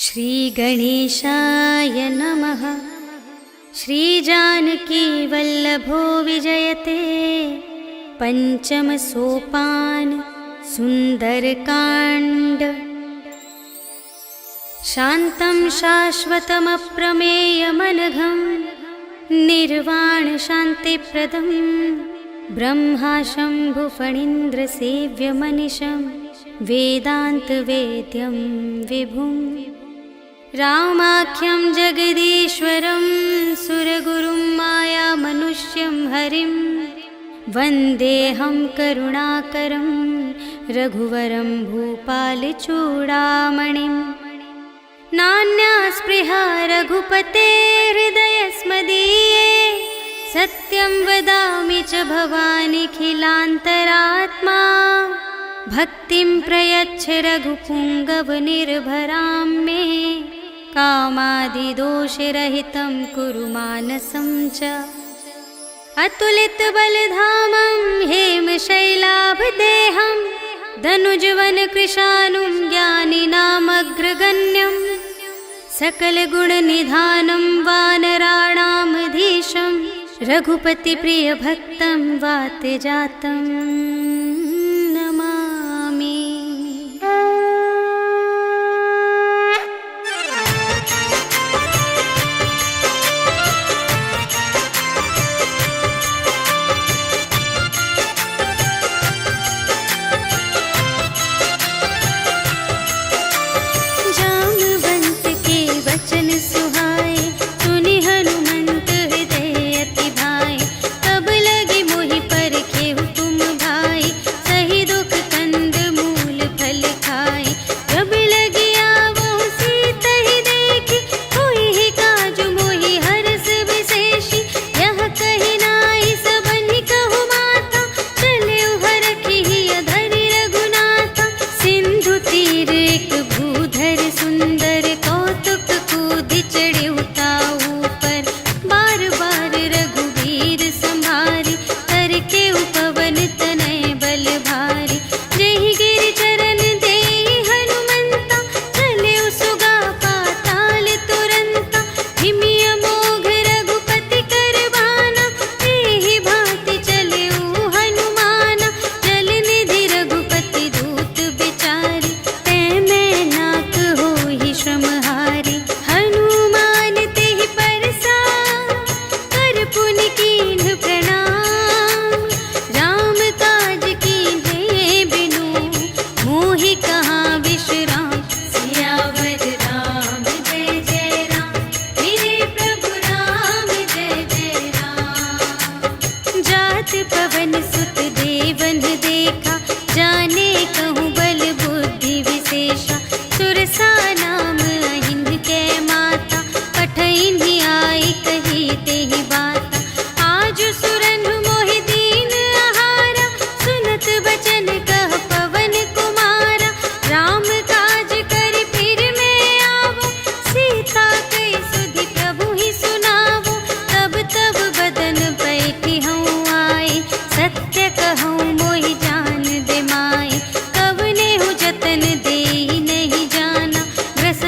श्रीगणेशाय नमः। श्रीजानकीवल्लभो विजयते पञ्चमसोपान सुन्दरकाण्ड। शान्तं शाश्वतमप्रमेयमनघं निर्वाणशान्तिप्रदं ब्रह्माशम्भुफणीन्द्रसेव्यमनिशं वेदान्तवेद्यं विभुं। रामाख्यं जगदीश्वरं सुरगुरुं मायामनुष्यं हरिं वन्देऽहं करुणाकरं रघुवरं भूपालचूडामणिं। नान्या स्पृहा रघुपतेर्हृदयस्मदीये सत्यं वदामि च भवानिखिलान्तरात्मा। भक्तिं प्रयच्छ रघुपुङ्गवनिर्भरां मे कामादिदोषरहितं कुरु मानसं च। अतुलितबलधामं हेमशैलाभदेहं धनुजवनकृशानुं ज्ञानिनामग्रगण्यं सकलगुणनिधानं वानराणामधीशं रघुपतिप्रियभक्तं वातजातं नमामि। जामवंत के वचन सुहाए सुनि हनुमंत हृदय अति भाए। तब लगे मोहि परखे तुम भाई सही दुख कंद मूल फल खाए। जब लगी आवो सीता ही देखी कोई ही काज मोहि हरस विशेषी। यह कही नाई सबनि कहु माता चले हरखी धरि रघुनाथा। सिंधु तीर एक भूधर सुंदर कौतुक कूदि चढ़े उताऊ पर। बार बार रघुवीर संभारी करके उपवन तनय बल भारी। जेहि गिरि चरण देहि हनुमंता चले सुगा पाताल तुरंता। हिमिय मोघ रघुपति करवाना एहि भांति चले हनुमाना। जल निधि रघुपति दूत बिचारी तै मैं नाक होहि श्रमहारी। हनुमान तेहि परसा कर पुनि कीन्ह प्रणाम। राम काज कीन्हे बिनु मोहि कहाँ विश्राम। सियावर राम जय जय राम मेरे प्रभु राम जय जय राम। जात पवन सुत देवन देखा जाने कहूँ बल बुद्धि विशेषा। सुरसा नाम अहिंद कै माता पठैन्हि आई कही तेहि बाता। आज सुरनु मोहि दीन आहारा सुनत बचन कह पवन कुमारा। राम काज करि फिर मैं आवो सीता कई सुधि प्रभु ही सुनावो। तब तब बदन बैठी हूँ आए सत्य कहूँ मोहि जान दे माए। कवने हूँ जतन देहि नहीं जाना ग्रस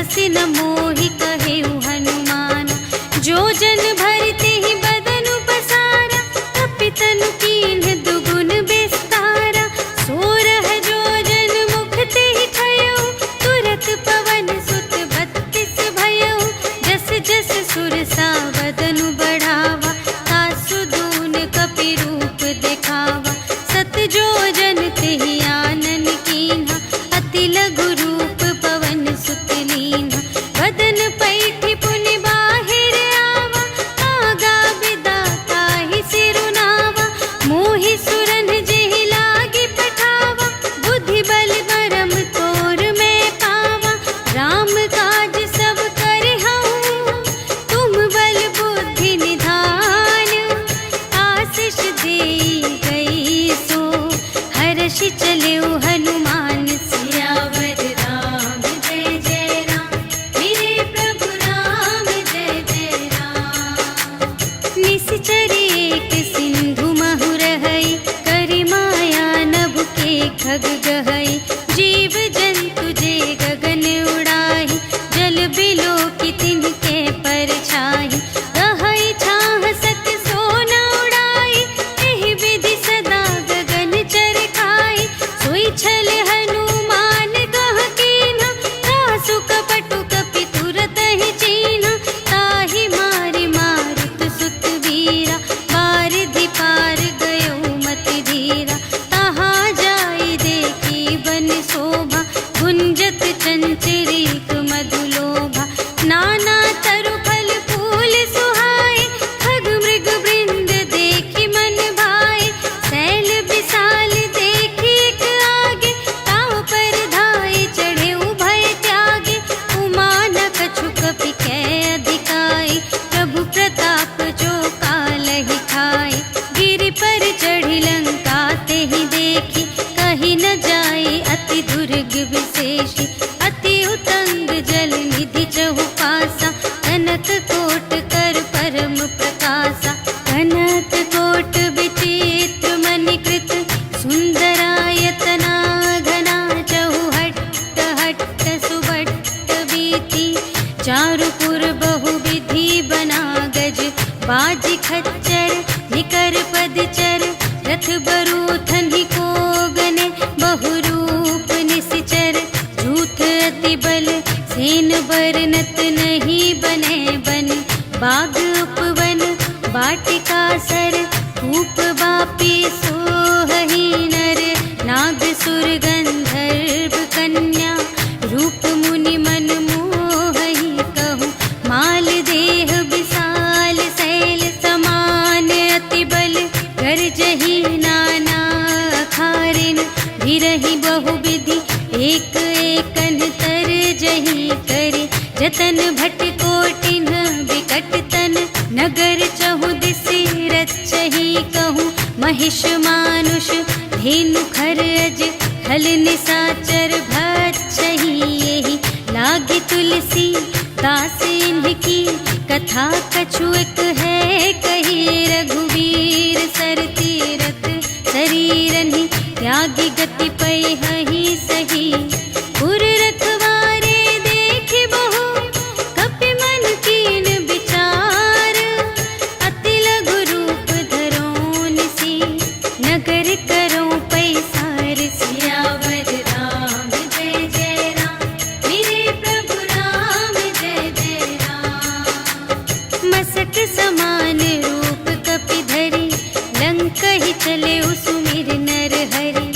भट्ट सुबट्ट बीती, चारुपुर बहुविधि बना गज, बाज खच्चर निकर पदचर, रथ बरूथन ही को गने, बहुरूप निश्चर, झूठ अति बल, सेन बरनत नहीं बने बन, बाग उपवन वाटिका सर, कूप बापी सोहही नर, नाग सुर गंधर्व कन्या, रूप मुनि मन मोहही कहूँ, माल देह विशाल शैल समान, अति बल गर्जही नाना अखारिन, भिरहि बहुविधि एक एकन तर जही करे, जतन भट कोटिन विकट तन, नगर चहु दिसि रचही कहूँ, महिष मानुष धेनु खरज, हल निसाचर भक्षही, यही लागी तुलसी दास इनकी, कथा कछु एक है कही, रघुवीर सर तीरथ शरीरनि, त्यागी गति पै हहि सही, पुर रखवारे देखि बहु, कपि मन कीन विचार, अति लघु रूप धरो निसी, नगर करो पैसार, सियावर राम जय जय राम, मेरे प्रभु राम जय जय राम। मसक समान रूप कपि धरि, लंक ही चले सुमिर नर हरि,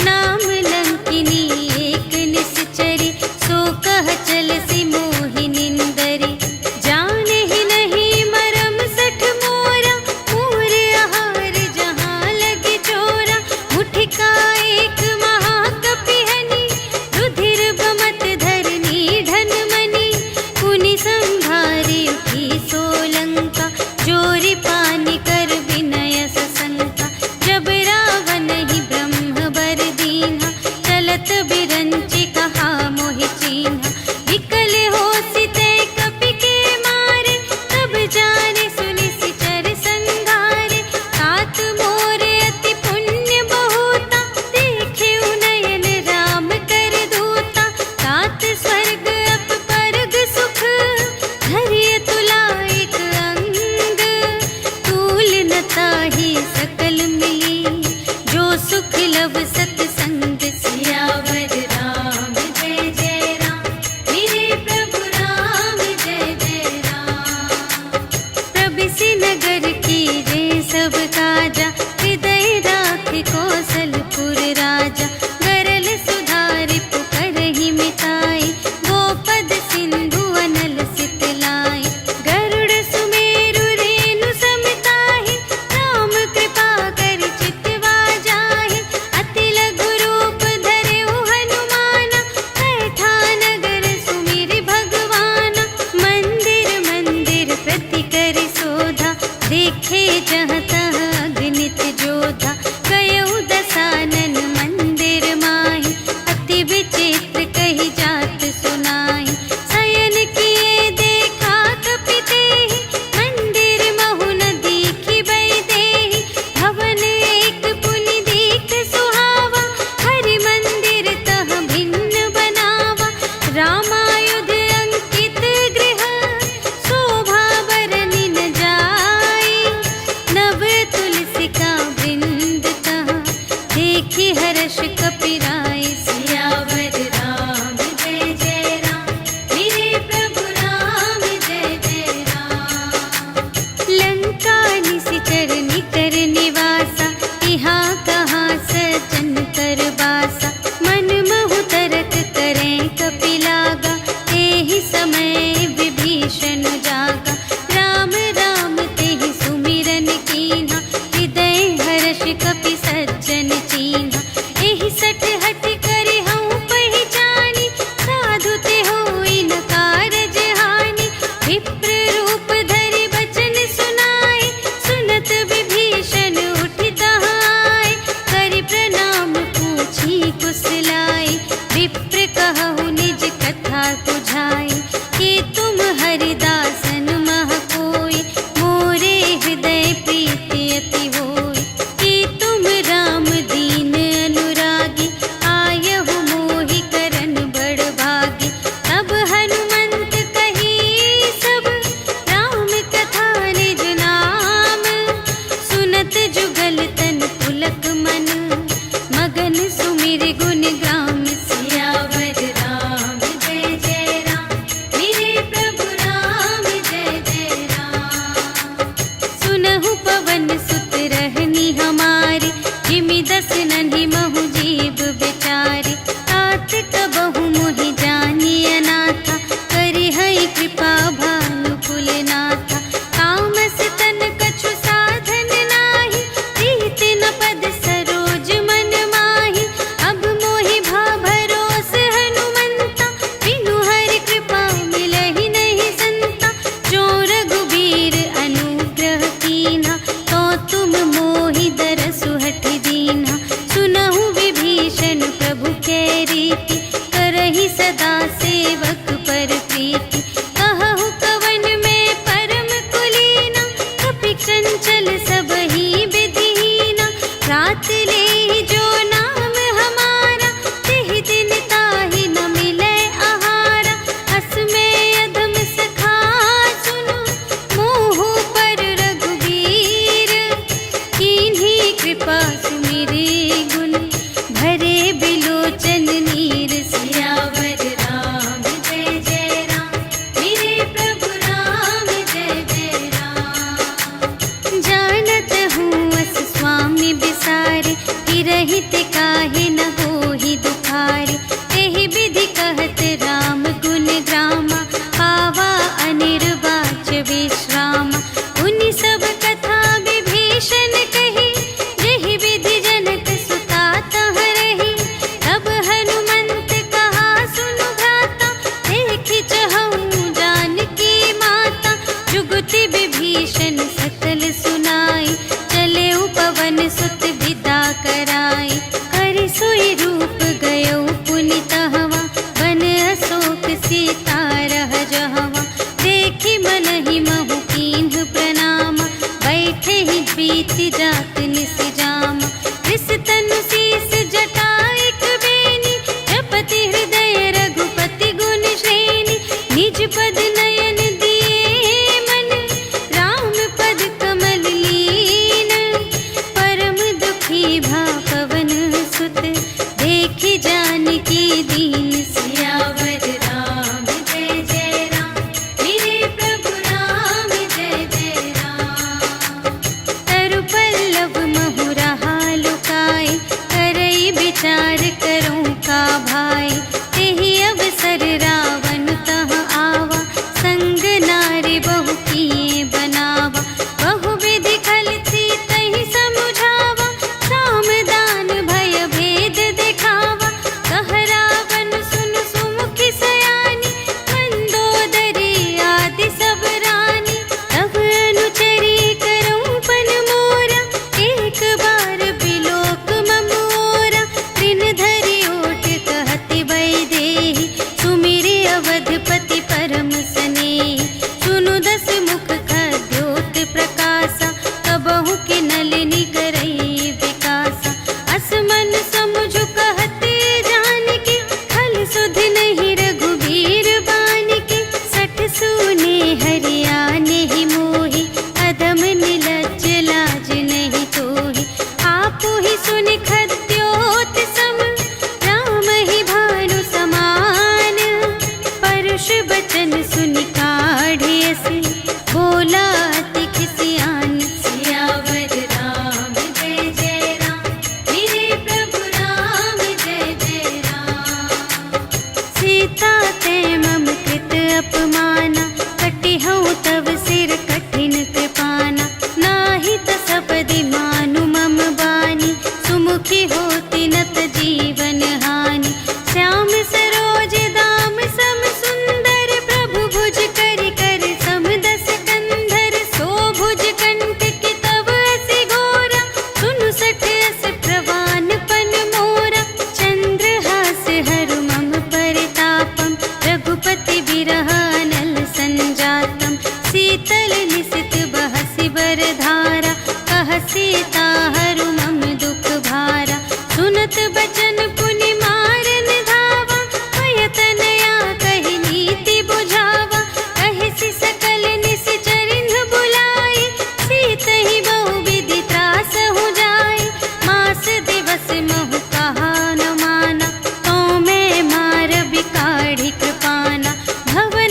नाम लंक सेवक पर प्रीति। कहु कवन में परम कुलीना, कपि चंचल सबहि विधिहीना। रात ले जो नाम हमारा, तिहि दिन ताहि न मिलै आहारा। अस में अधम सखा सुनो, मोहु पर रघुबीर। कीन्ही कृपा सुमिरे गुण, भरे बिलोचन नीर। सियावर राम जय जय राम, मेरे प्रभु राम जय जय राम। जानत हूँ अस स्वामी बिसारे, हिरहित काहे न होहि दुखारे। एहि विधि कहत राम गुण ग्रामा, पावा अनिर्वाच विश्रामा। उनि सब कथा विभीषण कही, जेहि विधि जनक सुता तह रही। तब हनुमंत कहा सुनु भ्राता, देखि चहऊँ जानकी माता। जुगति विभीषण सकल सुनाई, चले पवन सुत विदा कराई। कर सोई रूप गयो पुनि तहवा, बन अशोक सीता रह जहवा। देखि मनहि महु कीन्ह प्रणामा, बैठे ही प्रीति जात निस जामा। कृस तनु शीस जटा एक बेनी, जपति हृदय रघुपति गुण श्रेणी। निज पद नयन दिए मन, राम पद कमल लीन। परम दुखी भा पवन सुत, देखि जानकी दीन। सियावर राम जय जय राम, मेरे प्रभु राम जय जय राम। तरु पल्लव महु रहा लुकाए, करई विचार करूँ का भाई। तेहि अवसर रावण तह आवा, संग नारी बहु किए बनावा। बहु विधि खल सीतहि समुझावा, साम दान भय भेद दिखावा। कह रावण सुन सुमुखि सयानी, मंदोदरी आदि सब रानी। तब अनुचरी करऊँ पन मोरा, एक बार बिलोक मम ओरा। तृण धरि ओट कहति वैदेही, सुमिरि अवधपति परम स्नेही। सुनु दस मुख खद्योत प्रकाशा, कबहु के नलिनी करई विकासा। अस मन समुझ कहते जानकी, खल सुध नहीं रघुबीर बानिके। सठ सूने हरियाने ही मोहि, अधम निलज्ज लाज नहीं तोहि। आपु ही सुनि खद्योत सम, राम ही भानु समान। परुष बचन सुनि काढ़े अस, बोला अति खिसियान। सियावर राम जय जय राम, मेरे प्रभु राम जय जय राम। सीता ते मम कृत अपमाना, कटिहउँ तव सिर कठिन कृपाना। नाही त सपदि मानु मम बानी, सुमुखी होती नत जीवन हानि। श्याम सरोज दाम सम सुंदर, प्रभु भुज करि कर सम दस कंधर। सो भुज कंठ की तब असी घोरा, सुनु सठ अस प्रवान पन मोरा। चंद्रहास हरु मम परितापम, रघुपति बिरह अनल संजातम। शीतल निसित बहसि बरधारा, कह सीता हरु मम दुख भारा। सुनत बचन पुनि मारन धावा, भय तनया कहि नीति बुझावा। कहिसि सकल निश्चरिन्ह बुलाई, सीतहि बहु विधि त्रासहु जाई। मास दिवस महु कहा न माना, तो मैं मार बिकाढ़ी कृपाना। भवन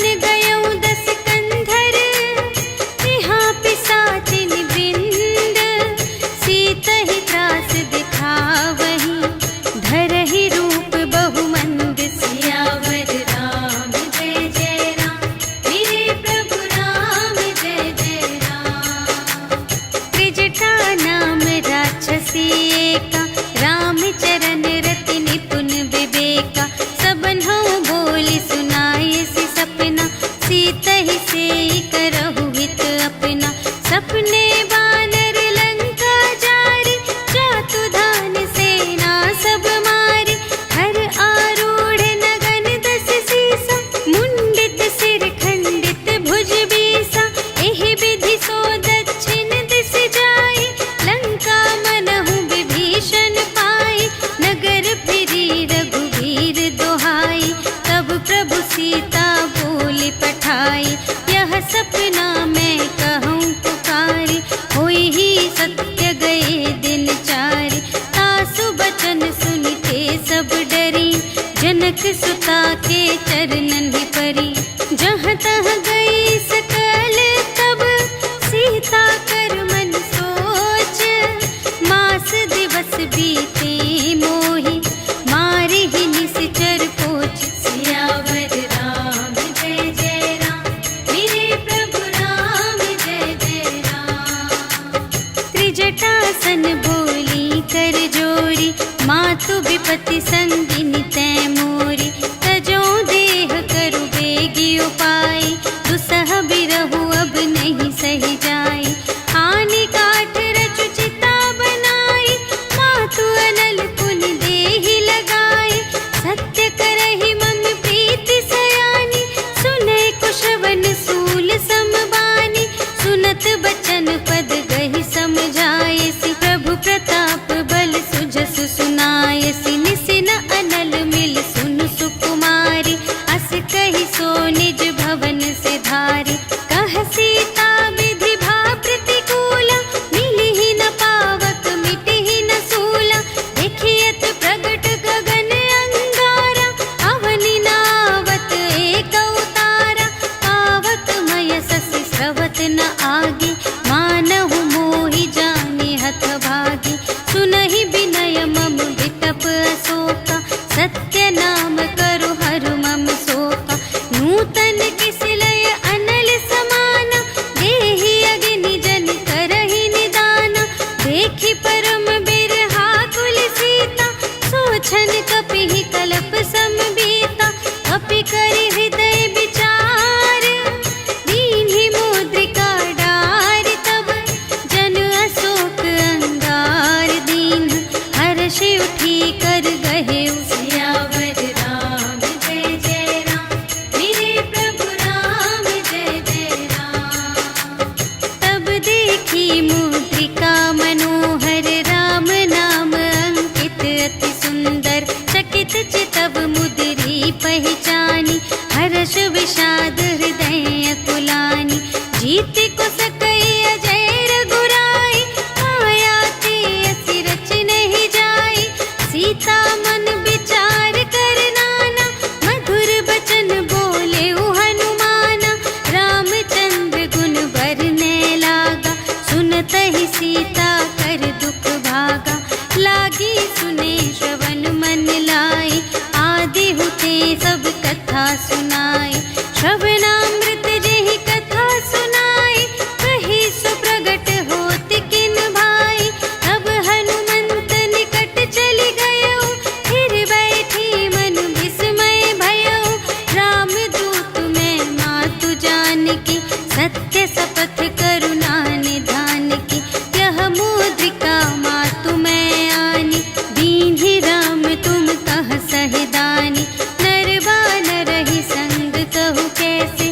सीता बोली पठाई, यह सपना मैं कहूँ पुकारी, होई ही सत्य गए दिन चारि, तासु बचन सुनते सब डरी, जनक सुता के चरणन ही परी, जहाँ तहाँ गई सकल तब सीता कर मन सोच, मास दिवस बीते मोहि मारे ही निश्चर पोच, सियावर राम जय जय राम, मेरे प्रभु राम जय जय राम। त्रिजटासन बोली कर जोरी, मातु विपति संगिनी तै मोरी, तजो देह करु बेगी उपाय, दुसह बिरहु अब नहीं सही जाई, आने काठ रचु चिता बनाई, मातु अनल पुन देहि लगाई, सत्य करहि मम प्रीति सयानी, सुनै कुशवन सूल समबानी, सुनत बचन पद गहि समझायसि, प्रभु प्रताप बल सुजस सुनायसि, निसिन अनल मिल सुन सुकुमारी, अस कहि सो निज भवन से धारी, कह सीता विधि भा प्रतिकूला, मिलिहि न पावक मिटिहि न सूला, देखियत प्रगट गगन अंगारा, अवनि नावत एक अवतारा, पावक मय ससि स्रवत न आगे, मानहु मोहि जानि हथ भागी, सुनहि विनय मम विटप अशोका, सत्य नाम करु हरु मम शोका, नूतन किसलय अनल समाना, देहि अग्नि जन करहि निदाना, देखि परम बिरहा कुल सीता, सोचन कपिहि कलप समबीता, कपि करि हृदय विचार, दीन्हि मुद्रिका डारि तब, जन अशोक अंगार दीन, हर्षि उठी कर गहे सियावर राम जय जय राम, मेरे प्रभु राम जय जय राम। तब देखी मुद्रिका मनोहर, राम नाम अंकित अति सुंदर, चकित चितव मुद्री पहचानी, हर्ष विषाद हृदय अकुलानी, जीत को सकई अजय रघुराई, माया ते असि रच नहीं जाई, सीता मन विचार कर नाना, मधुर बचन बोले हनुमाना, रामचंद्र गुण बरने लागा, सुनतहि सीता कर दुख भागा, लागी सुने श्रवण मन लाई, आदि हुते सब कथा सुनाई, श्रवणामृत जेहि कथा सुनाई, कही सो प्रगट होत किन भाई, तब हनुमंत निकट चली गयो, फिर बैठी मन विस्मय भयो, राम दूत में मातु जानकी, सत्य शपथ करुणा निधान की, यह मुद्रिका मातु मैं आनी, दीन्हि राम तुम कह सहिदानी, नर बानर ही संग कहु कैसे,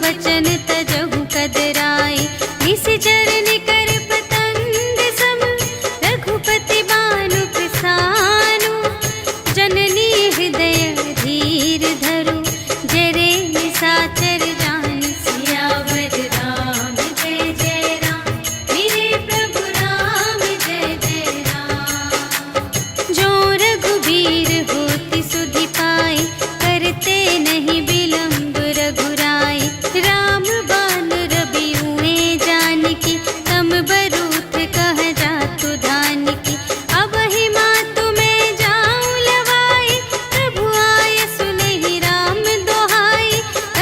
बचन तजहु कदराई। निश्चर निकर पतंग सम रघुपति बानु प्रसानु। जननी हृदय धीर धरु जरे निशाचर जान। सियावर राम जय जय राम मेरे प्रभु राम जय जय राम। जो रघुबीर होति सुधि पाई करते नहीं विलंब रघुराई। राम बान रबियुए जानकी तम बरूथ कह जातु धानिकी। अब ही मातु मैं जाऊं लवाई प्रभु आय सुनहि राम दोहाई।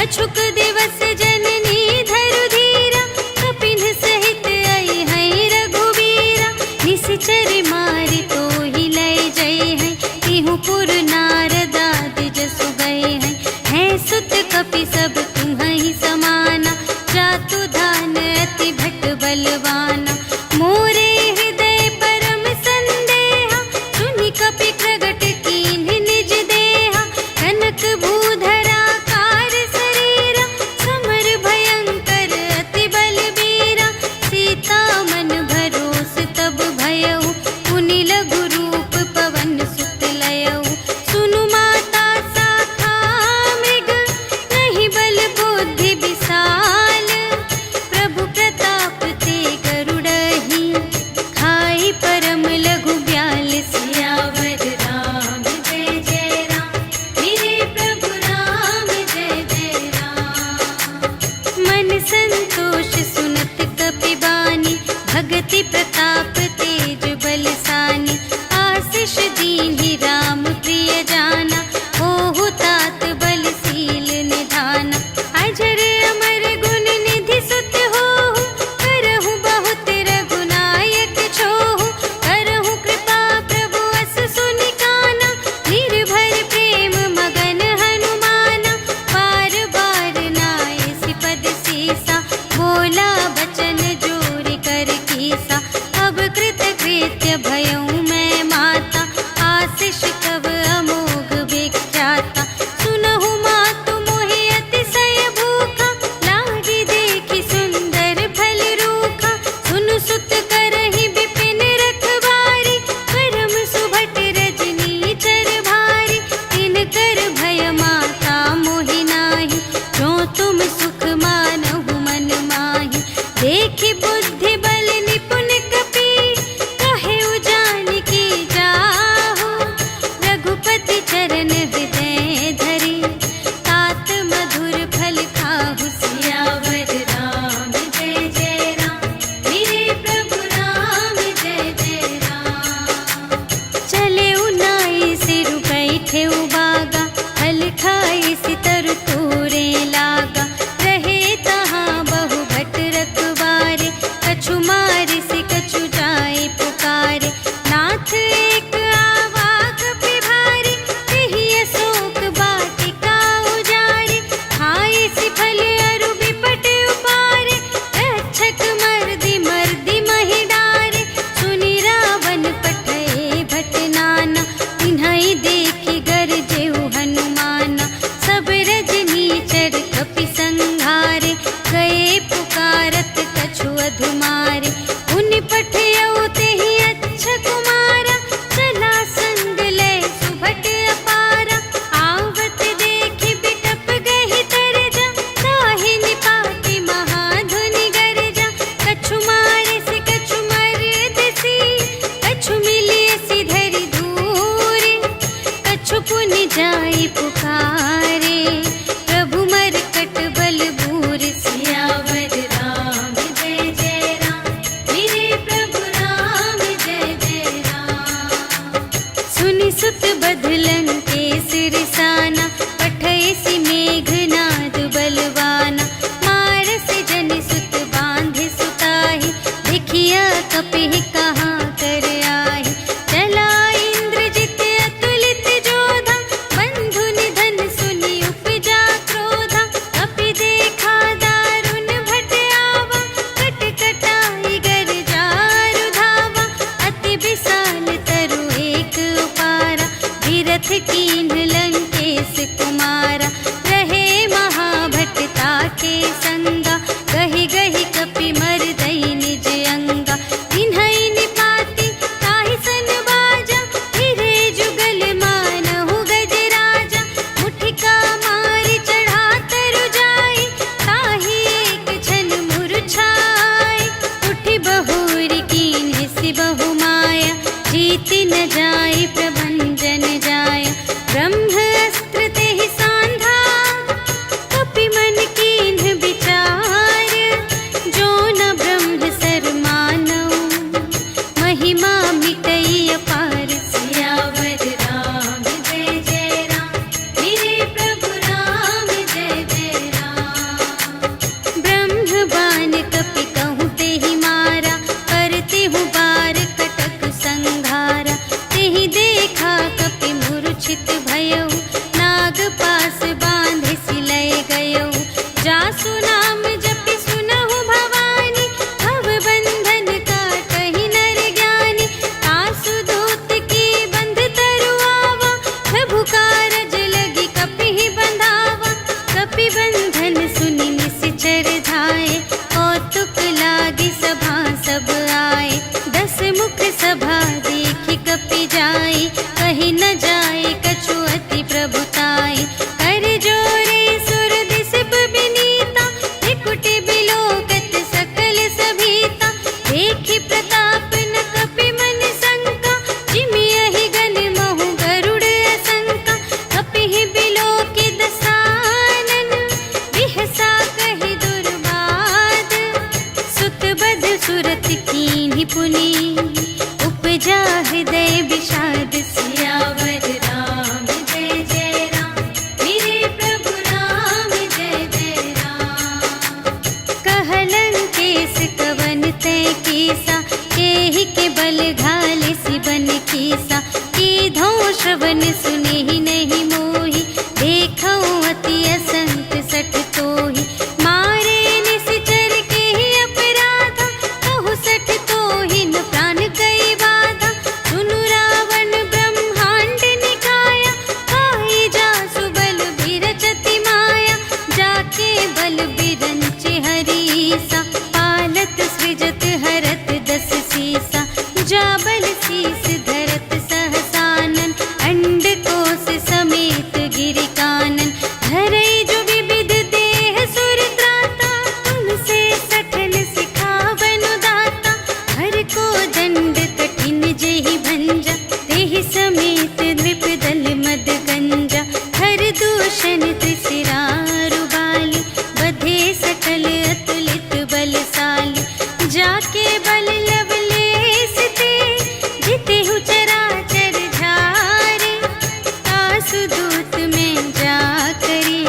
अछुक दिवस जननी धरु धीरा कपिन सहित आई है रघुवीरा। निश्चर मारि तोहि लय जय है तिहु पुर नारद आदि जसु गए हैं। है सुत कपि सब तुम्हि समाना जातु धान अति भट बलवाना। मोरे हृदय परम संदेहा सुनि कपि प्रगट कीन्ह निज देहा। कनक भूधरा कार शरीरा समर भयंकर अति बलबीरा। सीता मन भरोस तब भयउ पुनि लघु रूप पवन सुत लयउ। सुनु माता शाखा मृग नहीं बल बुद्धि विशाल। प्रभु प्रताप ते गरुड़हि खाई परम लघु ब्याल। सियावर राम जय जय राम मेरे प्रभु राम जय जय राम। मन संतोष सुनत कपि बानी भगति प्रताप तेज बलसानी। आशीष दीन्हि राम प्रिय जाना होहु तात बलशील निधाना। अजर अमर गुण निधि सुत होहु करहु बहुत रघुनायक छोहु। करहु कृपा प्रभु अस सुनि काना निर्भर प्रेम मगन हनुमाना। बार बार नाय सिपद सीसा बोला बचन जोरि कर कीसा। अब कृत कृत्य भयउ मैं माता आशीष तब अमोघ विख्याता। सुनहु मातु मोहि अतिशय भूखा लागी देखि सुंदर फल रूखा। सुनु सुत करहि विपिन रखवारी परम सुभट रजनी चर भारी। तिनकर भय माता मोहि नाही जो तुम सुख मानहु मन माही। देखि बुद्धि बल निपुण कपि कहेउ जानकी जाहु। रघुपति चरण हृदय धरि तात मधुर फल खाहु। सियावर राम जय जय राम मेरे प्रभु राम जय जय राम। चले उनाई सिरु बैठे बागा फल खाई सितर तोरे लागा। रहे त्रिपुटी बिलोकत सकल सभीता, देखि प्रताप न कपि मन शंका, जिमियहि गण महु गरुड़ असंका, कपिहि बिलोकि दसानन, बिहसा कहि दुर्बाद, सुत बध सुरत कीन्हि पुनि, उपजा हृदय विषाद। सियावर राम जय जय राम, मेरे प्रभु राम जय जय राम। कहलन केस कवन तय कीसा, केहि के बल घाले सिबन कीसा, कीधौ श्रवण सुनेहि नहीं मोहि, देखौ अति असंत सठ तोहि, मारे निश्चर केहि अपराधा, कहु सठ तोहि न प्राण कई बाधा, सुनु रावण ब्रह्मांड निकाया, खाई जासु बल बिरचति माया, जाके बल बिरंच हरीसा, पालत सृजत हरत दस सीसा, जा बल शीस धरत सहसानन, अंड कोस समेत गिरि कानन, धरई जो विविध देह सुर त्राता, तुमसे सठन सिखावन दाता, हर को दंड कठिन जेहि भंजा, तेहि समेत नृप दल मद गंजा, हर दूषण त्रिशिरारु बाली, बधे सकल अतुलित बलशाली, जाके बल लवलेस ते, जितेहु चराचर झारे, आसु दूत में जा करी,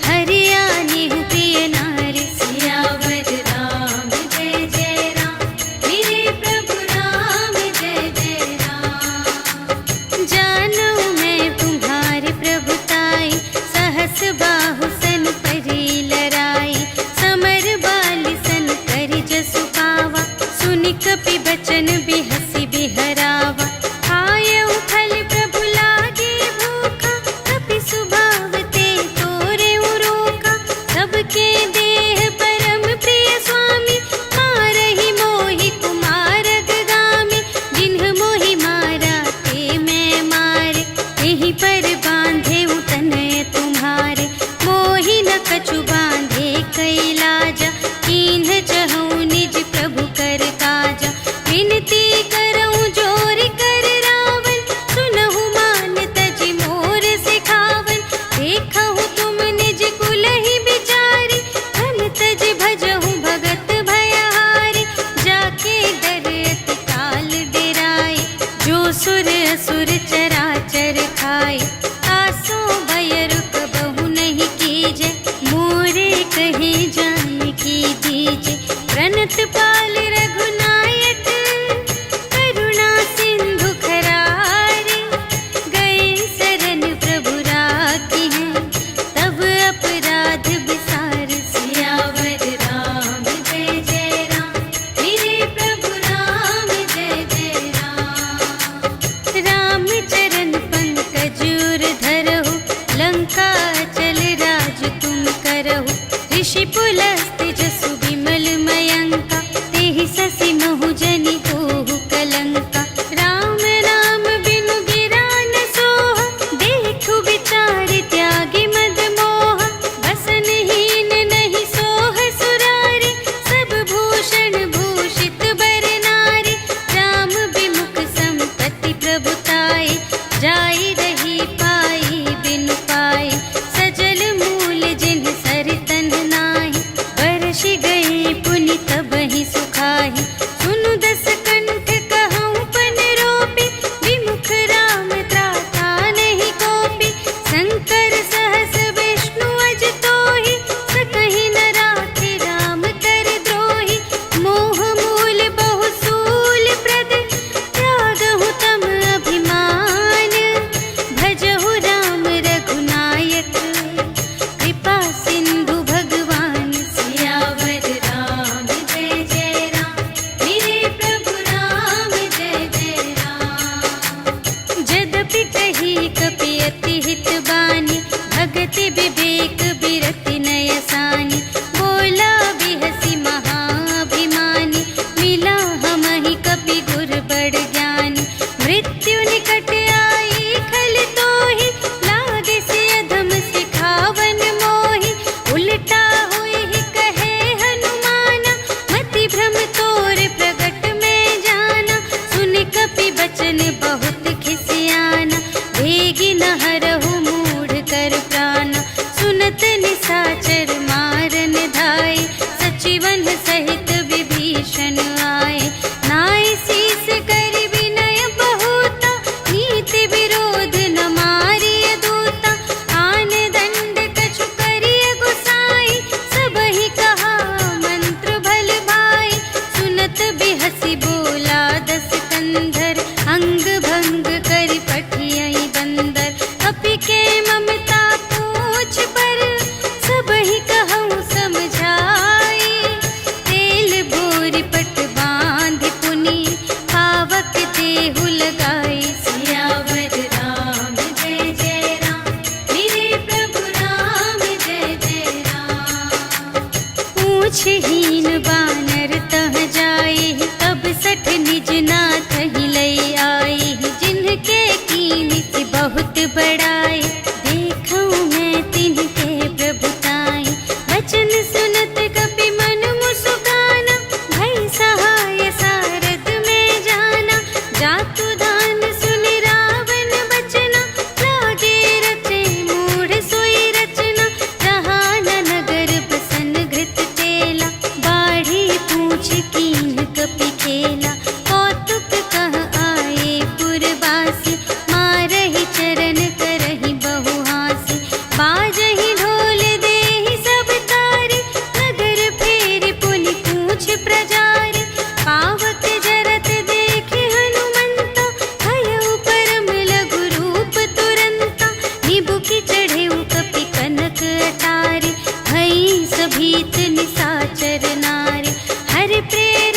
हरियानेहु प्रिय नारी। सियावर राम जय जय राम, मेरे प्रभु राम जय जय राम। जानू मैं तुम्हारे प्रभुताई, सहस बाहु सन परी लराई, समर बाली सन करि जसु पावा, सुनि कपि बचन बिहसि बिहरावा, खायउ फल प्रभु लागे भूखा, कपि सुभाव ते तोरेउ रोका, सबके देह परम प्रिय स्वामी, मारहि मोहि कुमारग गामी, जिन्ह मोहि मारा ते मैं मारे, तेहि पर बांधे तनय तुम्हारे, मोहि न कछु बांधे कैलाजा, कीन्ह चहु निज प्रभु कर काजा, विनती करऊं जोर कर रावण, सुनहु मान तजि मोर सिखावन, देखहु तुम निज कुलहि बिचारी, धन तजि भजहु भगत भयहारी, जाके डर अति काल डेराए, जो सुर असुर चराचर खाए, आसो भय रुक बहु नहीं कीजे, मोरे कहे जानकी दीजे, प्रणत पाल रघुनायक, करुणा सिंधु खरारे, गए शरण प्रभु राखी हैं, तब अपराध बिसार। सियावर राम जय जय राम, मेरे प्रभु राम जय जय राम। राम चरण पंकज उर धरहु, लंका चल राज तुम करहु, ऋषि पुलस्त जसु विमल मयंका, तेहि ससि महु जनि होहु कलंका, राम नाम बिनु गिरा न सोहा, देखु विचार त्यागी मद मोहा, बसनहीन नहीं सोह सुरारी, सब भूषण भूषित बर नारी, राम विमुख संपत्ति प्रभुताई, जाई रही पाई बिनु पाई, सजल मूल जिन्ह सर तन नाही, बरषि गए सुग्रीवन सहित विभीषण आए। नाय शीस कर विनय बहुता, नीति विरोध न मारिय दूता। आन दंड कछु करिय गुसाई, सबहि कहा मंत्र भल भाई। सुनत बिहसी बोला दस कंधर, अंग भंग करि पठियहि बंदर। कपि के ममता पूछ पर, सबहि कहउँ समझाई। तेल बोरि पट बाँधि पुनि, पावक देहु लगाई। सियावर राम जय जय राम, मेरे प्रभु राम जय जय राम। पूछहीन बानर तह जाई, तब सठ निज नाथ ही लई आई। जिनके कीन्ह की बहुत बड़ाई, देखऊँ मैं तिनके प्रभुताई। वचन सुनत कपि मन मुसुकाना, भई सहाय सारद में जाना। जातु धान सुनि रावण बचना, लागे रचे मूढ़ सोई रचना। जहाँ न नगर बसन घृत तेला, बाढ़ी पूछ कीन्ह कपि खेला। कौतुक कह आए पुरवासी, मारहि चरण करहि बहुहासी। बाजहि ढोल देहि सब तारी, नगर फेरि पुनि पूछ प्रजारी। पावक जरत देखि हनुमंता, भयउ परम लघु रूप तुरंता। निबुकि चढ़ेउ कपि कनक अटारी, भई सभीत निसाचर नारी। हरि प्रेम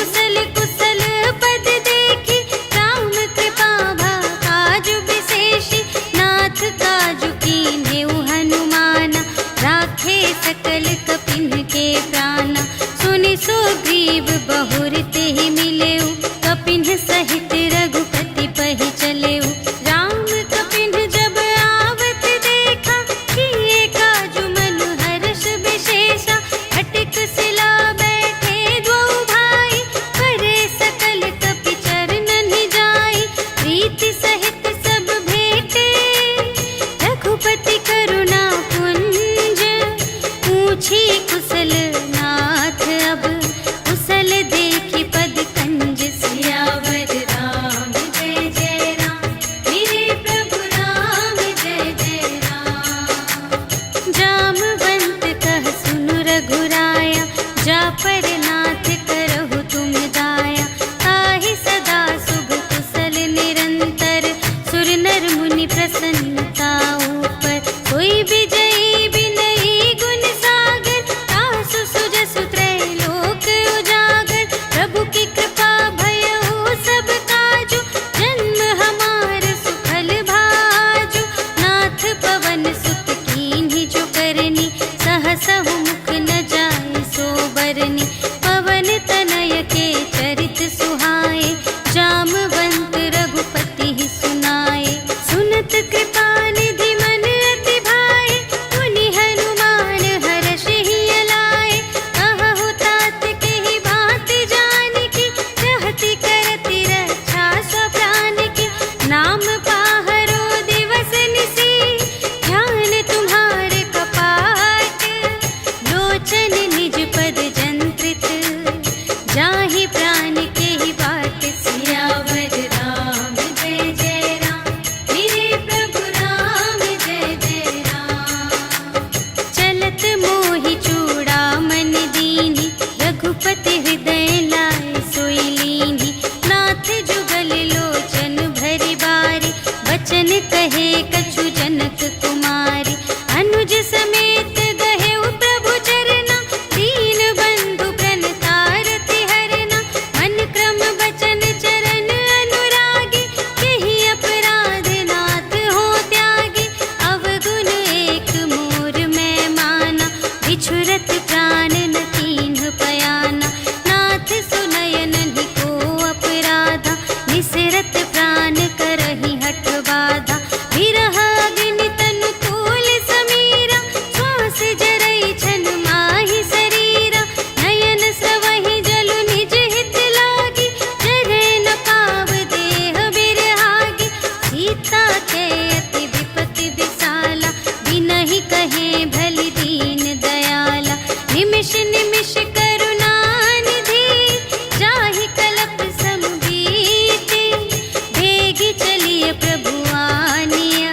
कुशल कुशल पद देखी, राम कृपा भा काजु विशेषी। नाथ काजु कीन्हेउ हनुमाना, राखे सकल कपिन के प्राणा। सुनि सुग्रीव बहुर तेहि मिलेउ, कपिन सहित रघुपति पहि चलेउ। राम कपिन जब आवत देखा, किए काजु मन हर्ष विशेषा। अटिक शिला बैठे द्वौ भाई, करे सकल कपि चरणन जाई। प्रीति सहित सब भेटे, रघुपति करुणा पुंज। पूछी कुशल नाथ अब, कुशल देखी पद कंज। सियावर राम जय जय राम, मेरे प्रभु राम जय जय राम। जामवंत कह सुनु रघुराया, जा पर नाथ करहु तुम दाया। ताहि सदा शुभ कुशल निरंतर, सुर नर मुनि प्रसन्नता ऊपर। कोई विजयी विनयी गुण सागर, तासु सुजसु त्रैलोक उजागर। प्रभु की कृपा भयउ सब काजु, जन्म हमार सुफल भाजु। नाथ पवन सुत कीन्हि जो करनी, सहसहु मुख न जाय सो बरनी। पवन तनय के चरित सुहाए, जामवंत रघुपति ही सुनाए। सुनत कृपा निधि मन अति भाए, मुनि हनुमान हर्षहि अलाए। कहहु तात केहि बात जानकी, रहति करति रक्षा सब प्राण की। नाम पाहरो दिवस निसी, ध्यान तुम्हारे कपाट। लोचन निज पद जंत्रित, जाहि प्राण केहि बाट। सियावर राम जय जय राम, मेरे प्रभु राम जय जय राम। चलत मोहि चूड़ामणि दीन्हि, रघुपति हृदय लाए सोई लीन्हि। नाथ जुगल लोचन भरि बारी, बचन कहे कछु जनक कुमारी। अनुज समेत गहेउ प्रभु चरना, दीन बंधु प्रणतारति हरना। मन क्रम बचन चरण अनुरागी, केहि अपराध नाथ हो त्यागी। अवगुण एक मोर मैं माना, बिछुरत प्राण न कीन्ह पयाना। नाथ सुनयन को अपराधा, निसरत प्राण करहि हठ बाधा। विरह अग्नि तनु तूल समीरा, श्वास जरई छन माहि शरीरा। नयन स्रवहि जलु निज हित लागी, जरै न पाव देह बिरहागी। सीता के अति विपति विसाला, बिनहि कहे भलि दीन दयाला। निमिष निमिष करुणा निधि, जाहि कलप सम बीति। भेगी चलिए प्रभु आनिया,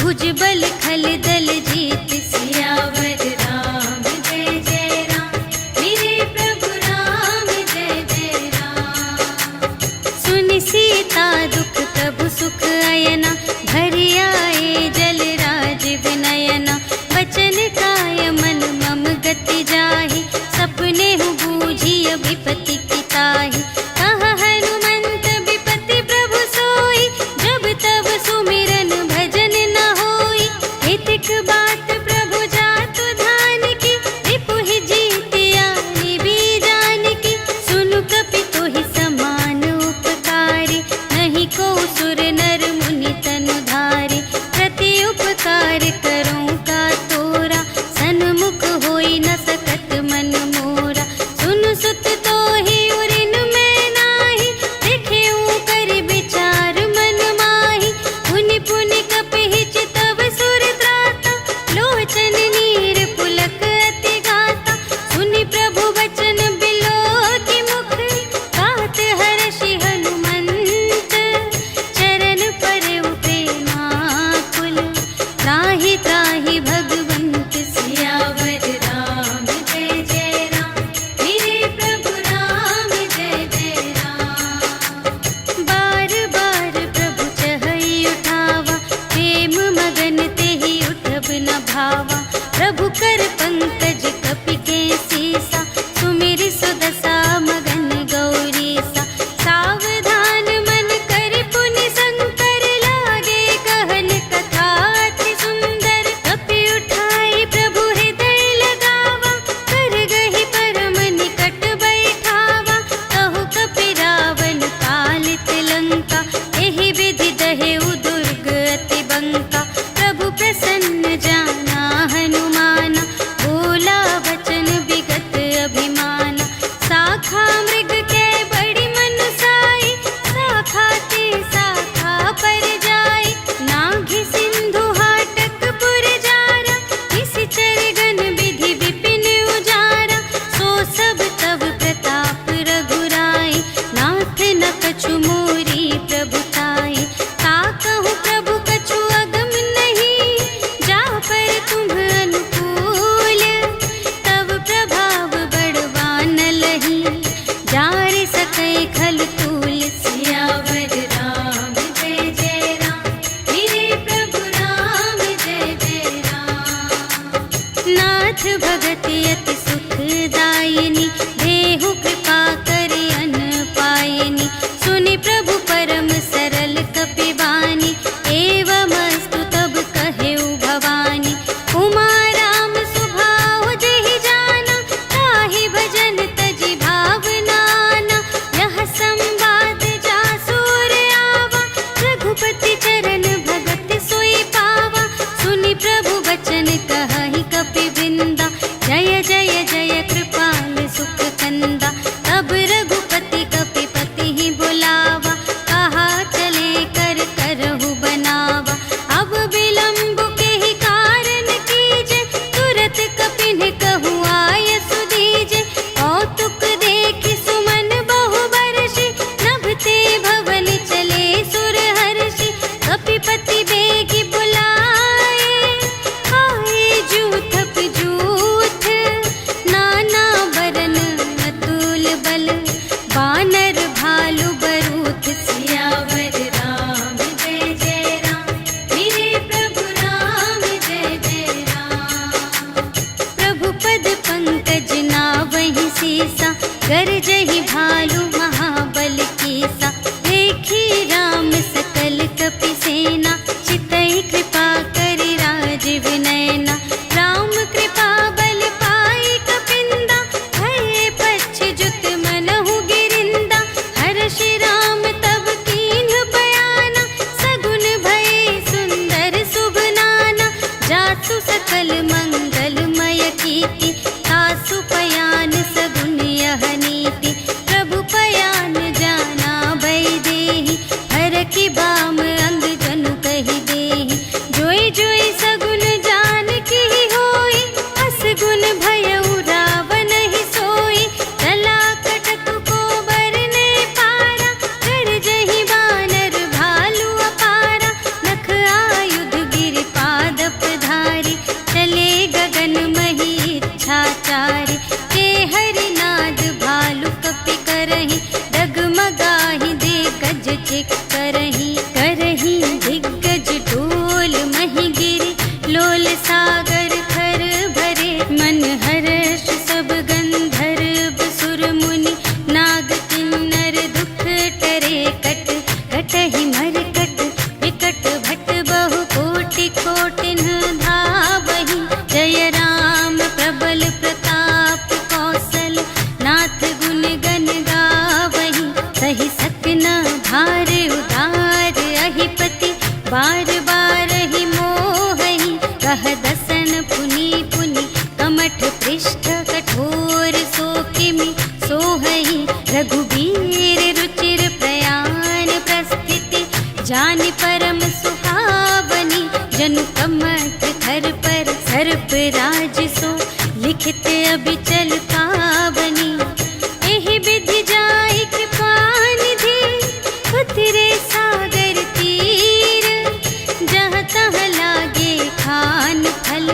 भुजबल खल दल जीत। सियावर राम जय जय राम, मेरे प्रभु राम जय जय राम। सुनि सीता दुख प्रभु सुख अयना, भरि आए जल राज विनयना। वचन काय मन मम गति जाहि, सपने हु बूझिय विपति की ताहि। कहा हनुमंत विपति प्रभु सोई, जब तब सुमिरन भजन न होई। हितिक बात प्रभु जातु धान की, रिपुहि जीतिया निबी जानकी। सुनु कपि तोहि समान उपकारी, नहीं को सुर नर मुनि तनु धारी। कै खल तूल सियावर राम जय जय राम, मेरे प्रभु राम जय जय राम। नाथ भगति अति सुखदायिनी, देहु कृपा करे अन पायिनी। सुनि प्रभु परम सरल कपिवानी, एवमस्तु तब कहेउ भवानी। उमा राम सुभाव जेहि जाना, ताहि भजन तजि भावनाना। यह संवाद जासुर आवा, रघुपति चरण भगत सोई पावा। सुनि प्रभु बचन कहहि कपिवृंदा, जय जय जय कृपाल सुख कंदा। तब रघुपति कपिपति ही बुलावा, कहा चले कर करहु बनावा। अब विलंब के ही कारण कीजे, तुरत कपिन कहु आय सुदीजे। कौतुक देखि सुमन बहु बरषि, नभते भवन चले सुर हर्षि। कपिपति बेगी बुलाए, आए जूथप जूथ। नाना बरन अतुल बल, बानर भालु बरूथ। सियावर राम जय जय राम, मेरे प्रभु राम जय जय राम। प्रभु पद पंकज नावहि सीसा, गरजहि भालु महाबल कीसा। देखी राम सकल कपि सेना, चितहि कृपा करि राजीव नयना। राम कृपा बल पाई कपिंदा, भये पच्छिजुत मनहु गिरिंदा। हर्षि राम तब कीन्ह बयाना, सगुन भये सुंदर शुभ नाना। जासु सकल मंगलमय कीर्ति, तासु पयान सगुन यह नीति। प्रभु पयान जाना भय देहि, हरखि बाम अंग जनु कहि देहि। जोई जोई सगुन जान की होई, असगुन भयउ रावण ही सोई। चला कटक को बरने पारा, गरजहि बानर भालु अपारा। नख आयुध गिरि पादप धारी, चले गगन मही इच्छाचारी। के हरिनाद भालु कपि करहि, डगमगाहि दे गज चिक करहि। करहि दिग्गज डोल महि गिरि, लोल सागर खर भरे। मन हर्ष सब गंधर्व सुर मुनि, नाग किन्नर दुख टरे। कट कटहि मरकट विकट भट, बहु कोटि कोटिन धावहि। जय राम प्रबल प्रताप कौशल, नाथ गुण गण गावहि। सहि सकना भार उदार अहिपति, बार बार ही मोहहि। कह दसन पुनि पुनि, कमठ पृष्ठ कठोर सोकिमि सोहहि। रघुबीर रुचिर प्रयाण प्रस्थिति, जानि परम सुहावनी। जनु कमठ धर पर सर्प राज सो, लिखित अबिचल पावनी। एहि विधि जाई कृपा निधि, उतरे सागर तीर। जहाँ तहाँ लागे खान फल,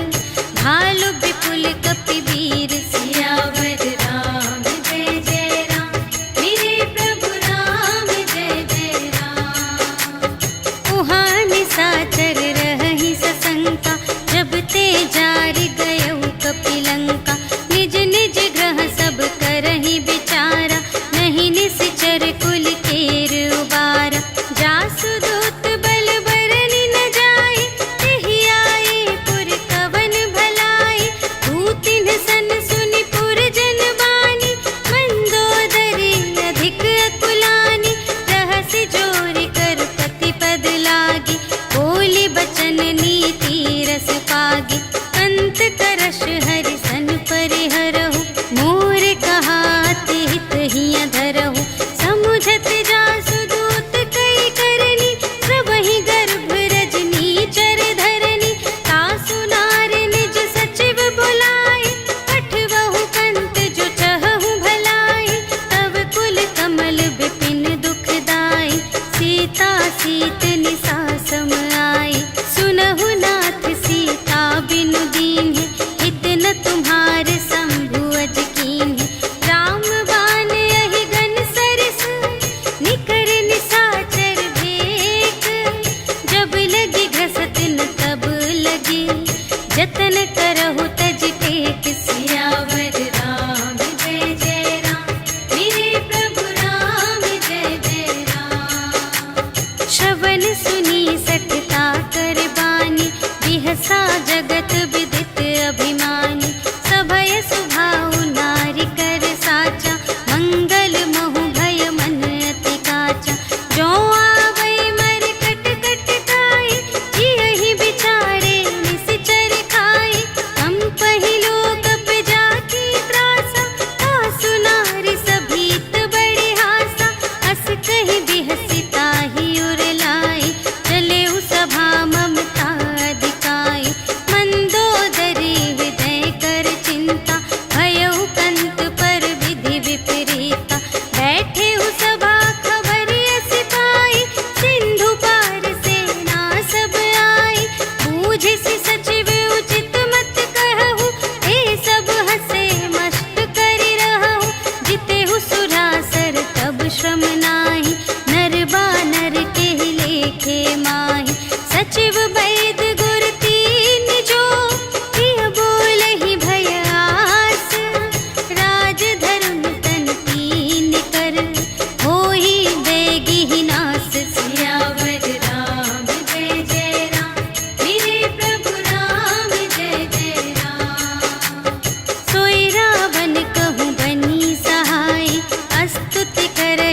भालु विपुल कपिवीर। सियावर राम जय जय राम, मेरे प्रभु राम जय जय राम। उहाँ निशाचर रहहि सशंका, जब ते जारि गयउ कपिलंका। निज निज ग्रह सब करहि विचारा, नहीं निश्चर कुल केर उबारा। जासु दूत बल बरनि न जाए, तेहि आए पुर कवन भलाई। दूतिन सन सुनि पुर जन बानी, मंदोदरी अधिक अकुलानी। रहसि जोरि कर पति पद लागी, बोली बचन नीति रस पागी। अंत करश हरि सन परिहरहु, मोर कहाति हित हिय धरहु। समुझत जासु दूत कई करनी,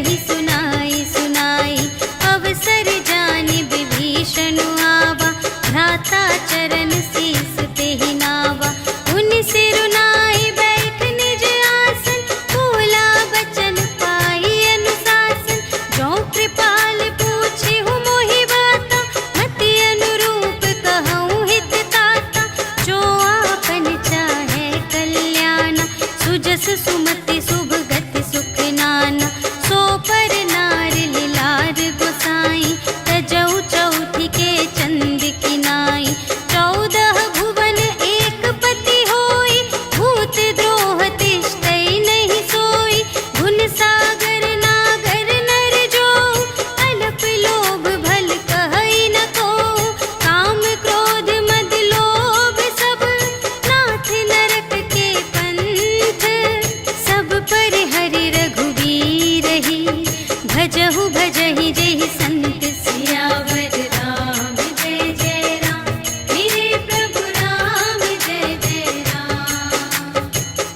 कही सुनाई सुनाई, अवसर जानि विभीषण आवा, भ्राता चरण शीस ते ही नावा। उन सिरुनाई बैठ निज आसन, बोला बचन पाई अनुशासन। जो कृपाल पूछे हूँ मोहि बाता, मति अनुरूप कहूँ हित ताता। जो आपन चाहे कल्याण, सुजस सुमति शुभ गति सुख नाना। सो पर नार लिलार गोसाई, तजौ चौथी के चंद की नाई। 14 भुवन एक पति होई, भूत द्रोह तिष्ठै नहीं सोई। गुण सागर नागर नर जो, अल्प लोभ भल कहै न को। काम क्रोध मद लोभ सब, नाथ नरक के पंथ। सब पर हरि रघुवीर ही, भजहु भजहि जेहि संत सियावर राम जय जय राम, मेरे प्रभु राम जय जय राम।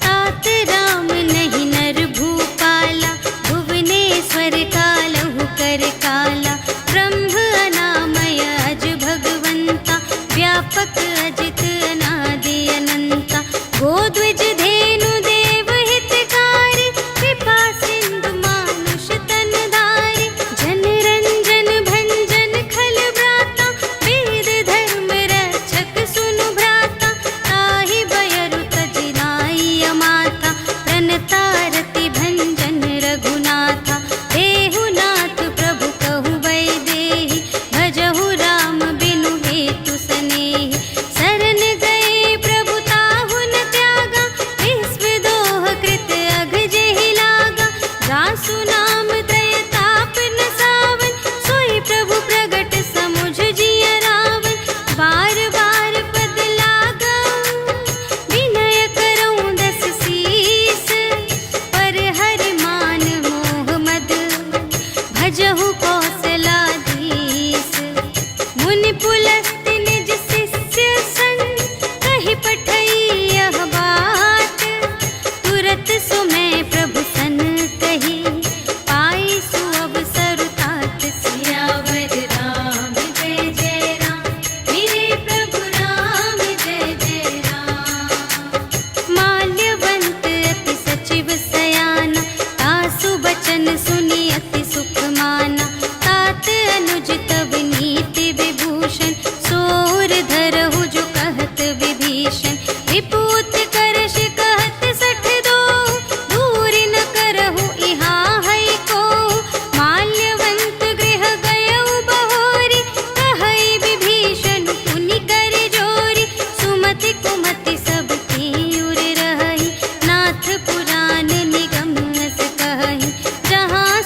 तात राम नहीं नर भूपाला, भुवनेश्वर कालहु कर काला। ब्रह्म अनामय अज भगवंता, व्यापक अजित अनादि अनंता। गोद्विज धेनु देव हितकारी, कृपा सिंधु मानुष तन धारी। जन रंजन भंजन खल व्राता, वेद धर्म रक्षक सुनु भ्राता। ताहि बयरु तजि नाई अमाता, प्रणतारति भंजन रघुनाथा। देहु नाथ प्रभु कहु वैदेही, भजहु राम बिनु हेतु सनेही। शरण गए प्रभु ताहु न त्यागा, विश्व दोह कृत अघ जेहि लागा। जासु नाम त्रय ताप न सावन, सोई प्रभु प्रगट समुझ जिय रावण। बार बार पद लागऊ, विनय करऊँ 10 शीस। पर हरि मान मोह मद, भजहु कौशलाधीश। मुनि पुलस्त्य निज शिष्य संग, कहि पठई यह बात। तुरत सो मैं प्रभु सन कही, पाई सुअवसर तात। सियावर राम जय जय राम, मेरे प्रभु राम जय जय राम। माल्यवंत अति सचिव सयाना, तासु बचन सुनि अति सुख माना। तात अनुज तव नीति विभूषण, सोर धरहु जो कहत विभीषण। विपूत करश कहत 62, दूरि न करहु इहाँ है को। माल्यवंत गृह गयउ बहोरी, कहै विभीषण पुनि कर जोरी। सुमति कुमति सब तीउर रहहि, नाथ पुराण निगम अस कहहि। जहाँ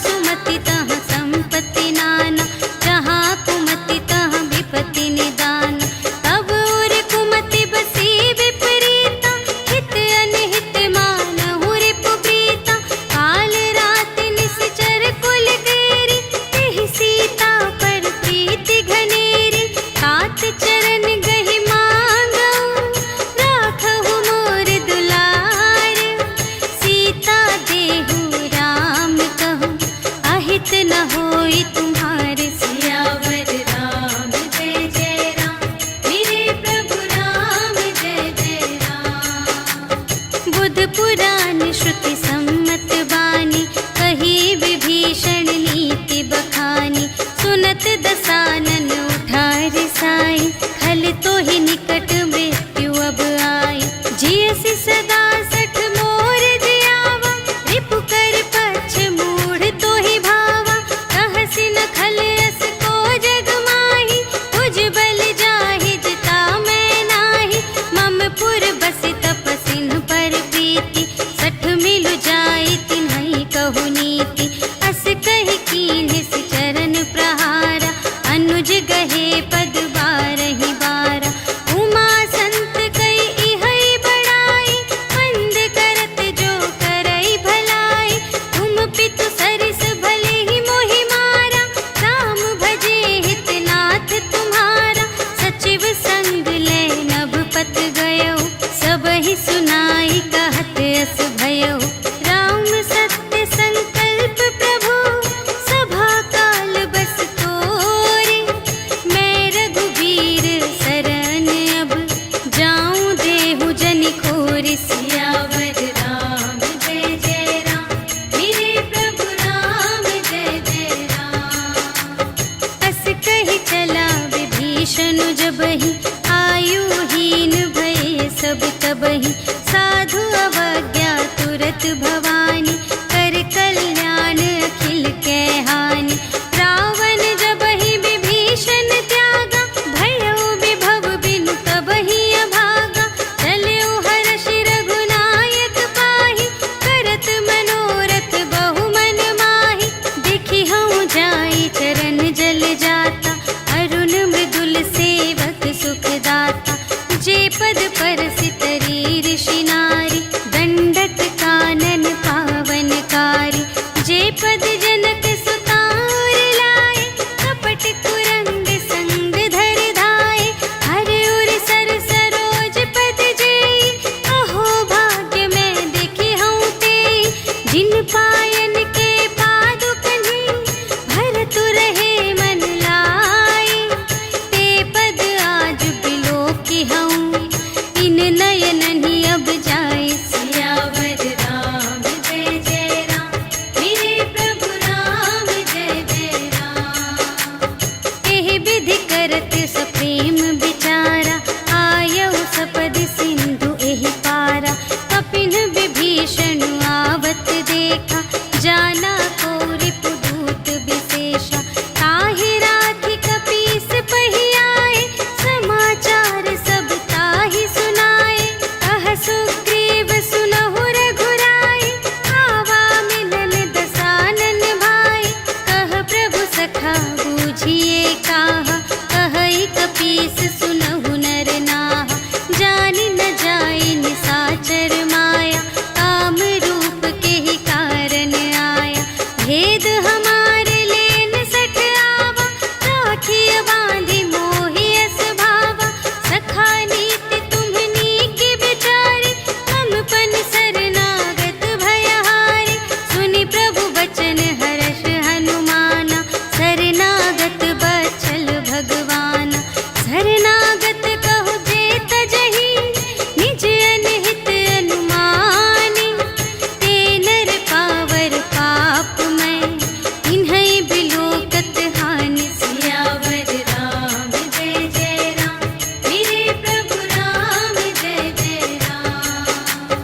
भवानी, कर कल्याण अखिल के हानि। रावण जब ही विभीषण त्यागा, भयो विभव बिनु तब ही अभागा। चल्यो हर्षि रघुनायक पाहि, करत मनोरथ बहु मन माहि। देखि हऊँ जाई चरण जल जाता, अरुण मृदुल सेवक सुखदाता। जे पद परसितरी ऋषि नारी, दंडक कानन पावनकारी। जे पद जनक सुतार लाए, कपट कुरंग संग धर धाए। हर उर सर सरोज पद जेई, अहो भाग्य में देखी हूँ तेई। जिन पायन के पादुकन्हि, भरतु रहे मन लाए। ते पद आज बिलोकी हूँ, इन नयन ही अब जाए। सियावर राम जय जय राम, मेरे प्रभु राम जय जय राम। एहि विधि करत सप्रेम विचारा, आयऊ सपदि सिंधु एहि पारा। कपिन विभीषण आवत देखा, जाना को रिपुदूत विशेषा। ताहि राखी कपीस पहियाए, समाचार सब ताहि सुनाए। कह सुग्रीव सुनहु रघुराई, आवा मिलन दसानन भाई। कह प्रभु सखा बूझिए काहा, कहई कपीस सुनहु नर नाहा। जानि न जाई निसाचर माया, काम रूप के ही कारण आया। भेद हमारे लेन सठ आवा, राखिय बांधि मोहि अस भावा। सखा नीति तुम्हनी के विचारी, मम पन शरणागत भयहारी। सुनि प्रभु बचन हर्ष हनुमाना, शरणागत बचल भगवाना। शरणागत कहु जे तजहि, निज अनहित अनुमानी। ते नर पावर पाप मैं, इन्है बिलोकत हानि। सियावर राम जय जय राम, मेरे प्रभु राम जय जय राम।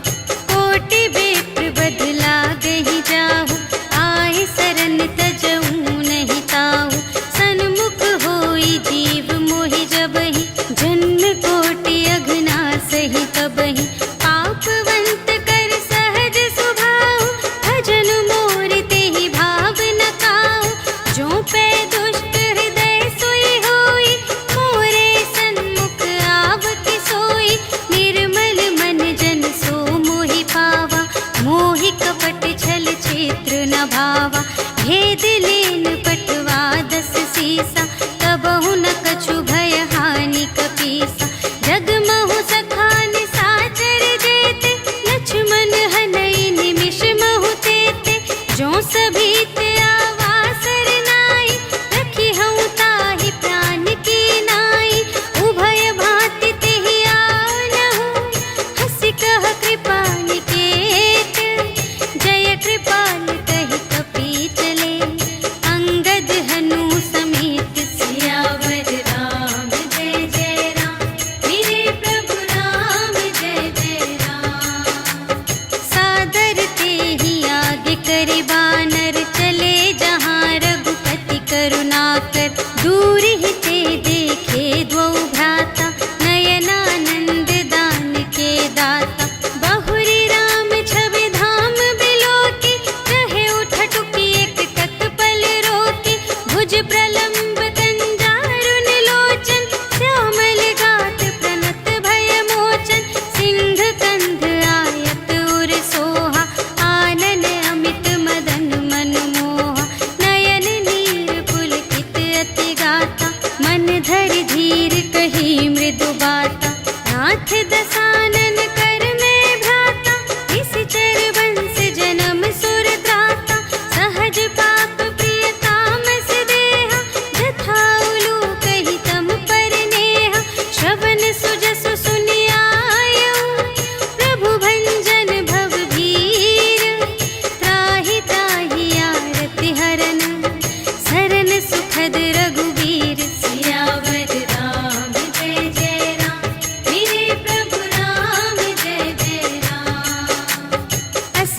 कोटि विप्र बदला गहि जाहु, आए शरण तजऊ नहीं ताहु। सन्मुख होई जीव मोहि जबहि, जन्म कोटि अघना सही तबहि। पापवंत कर सहज सुभाउ, भजन मोर तेहि भाव न काऊ। जो पै दुष्ट हृदय सोई होई, मोरे सन्मुख आवति सोई। निर्मल मन जन सो मोहि पावा, मोहि कपट छल क्षेत्र न भावा। भेद लेन पटवा दस सीसा, कबहु न कछु भय हानि कपीसा। जगमहु सखा निसाचर जेते, लक्ष्मण हनई निमिष महु तेते। जो सभीत आवा सरनाई, रखी हऊँ ताहि प्राण की नाई। उभय भांति तेहि आनहु, हँसि कह कृपा निकेत। जय कृपाल कहि कपी चले, अंगद हनु समेत। सियावर राम जय जय राम, मेरे प्रभु राम जय जय राम। सादर तेहि आगे करि बानर, चले जहाँ रघुपति करुणाकर। दूर ही ते देखे द्वौ भ्राता, नयनानंद दान के दाता। बहुरी राम छवि धाम बिलोकी, रहे उठटुकी एक टक पल रोकी। भुज प्रलंब कंजारुन लोचन, श्यामल गात प्रणत भय मोचन। सिंध कंध आयत उर सोहा, आनन अमित मदन मनमोहा। नयन नीर पुलकित अति गाता, मन धरि धीर कही मृदु बाता। नाथ दसानन कर में भ्राता, निश्चर वंश जन्म सुर त्राता। सहज पाप प्रिय तामस देहा, जथा उलूक ही तम पर नेहा। श्रवण सुजसु सुनियायऊ, प्रभु भंजन भव भीर। त्राहि त्राहि आरति हरन, शरण सुखद रघुवीर। सियावर राम जय जय राम, मेरे प्रभु राम जय जय राम। अस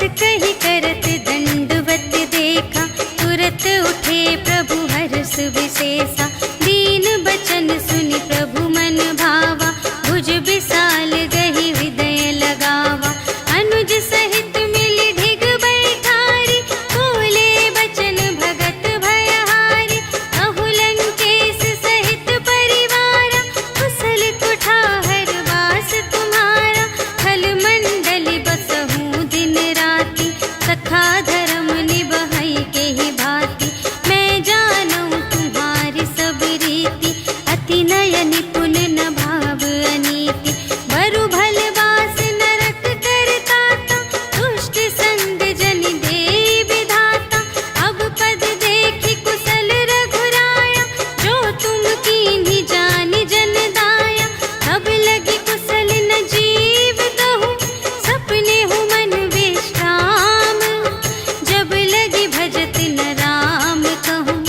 तुरत उठे प्रभु हर्ष विशेषा, दीन बचन सुनि प्रभु मन भावा, भुज विशाल गहि हृदय लगावा। अनुज सहित मिलि ढिग बैठारी, बोले बचन भगत भयहारी। कहु लंकेश सहित परिवारा, कुशल कुठार वास तुम्हारा। खल मंडली बसहु दिन राति, सखा धर्म निबहै केहि भांति। मैं जानऊँ तुम्हारी सब रीति, अति नय निपुण न भाव अनीति। बरु भल बास नरक करताता, दुष्ट संग जन देई विधाता। अब पद देखि कुशल रघुराया, जो तुम कीन्ही जानि जन दाया। तब लगी कुशल न जीव कहूँ, सपने हूँ मन विश्राम। जब लगी भजत न राम कहूँ,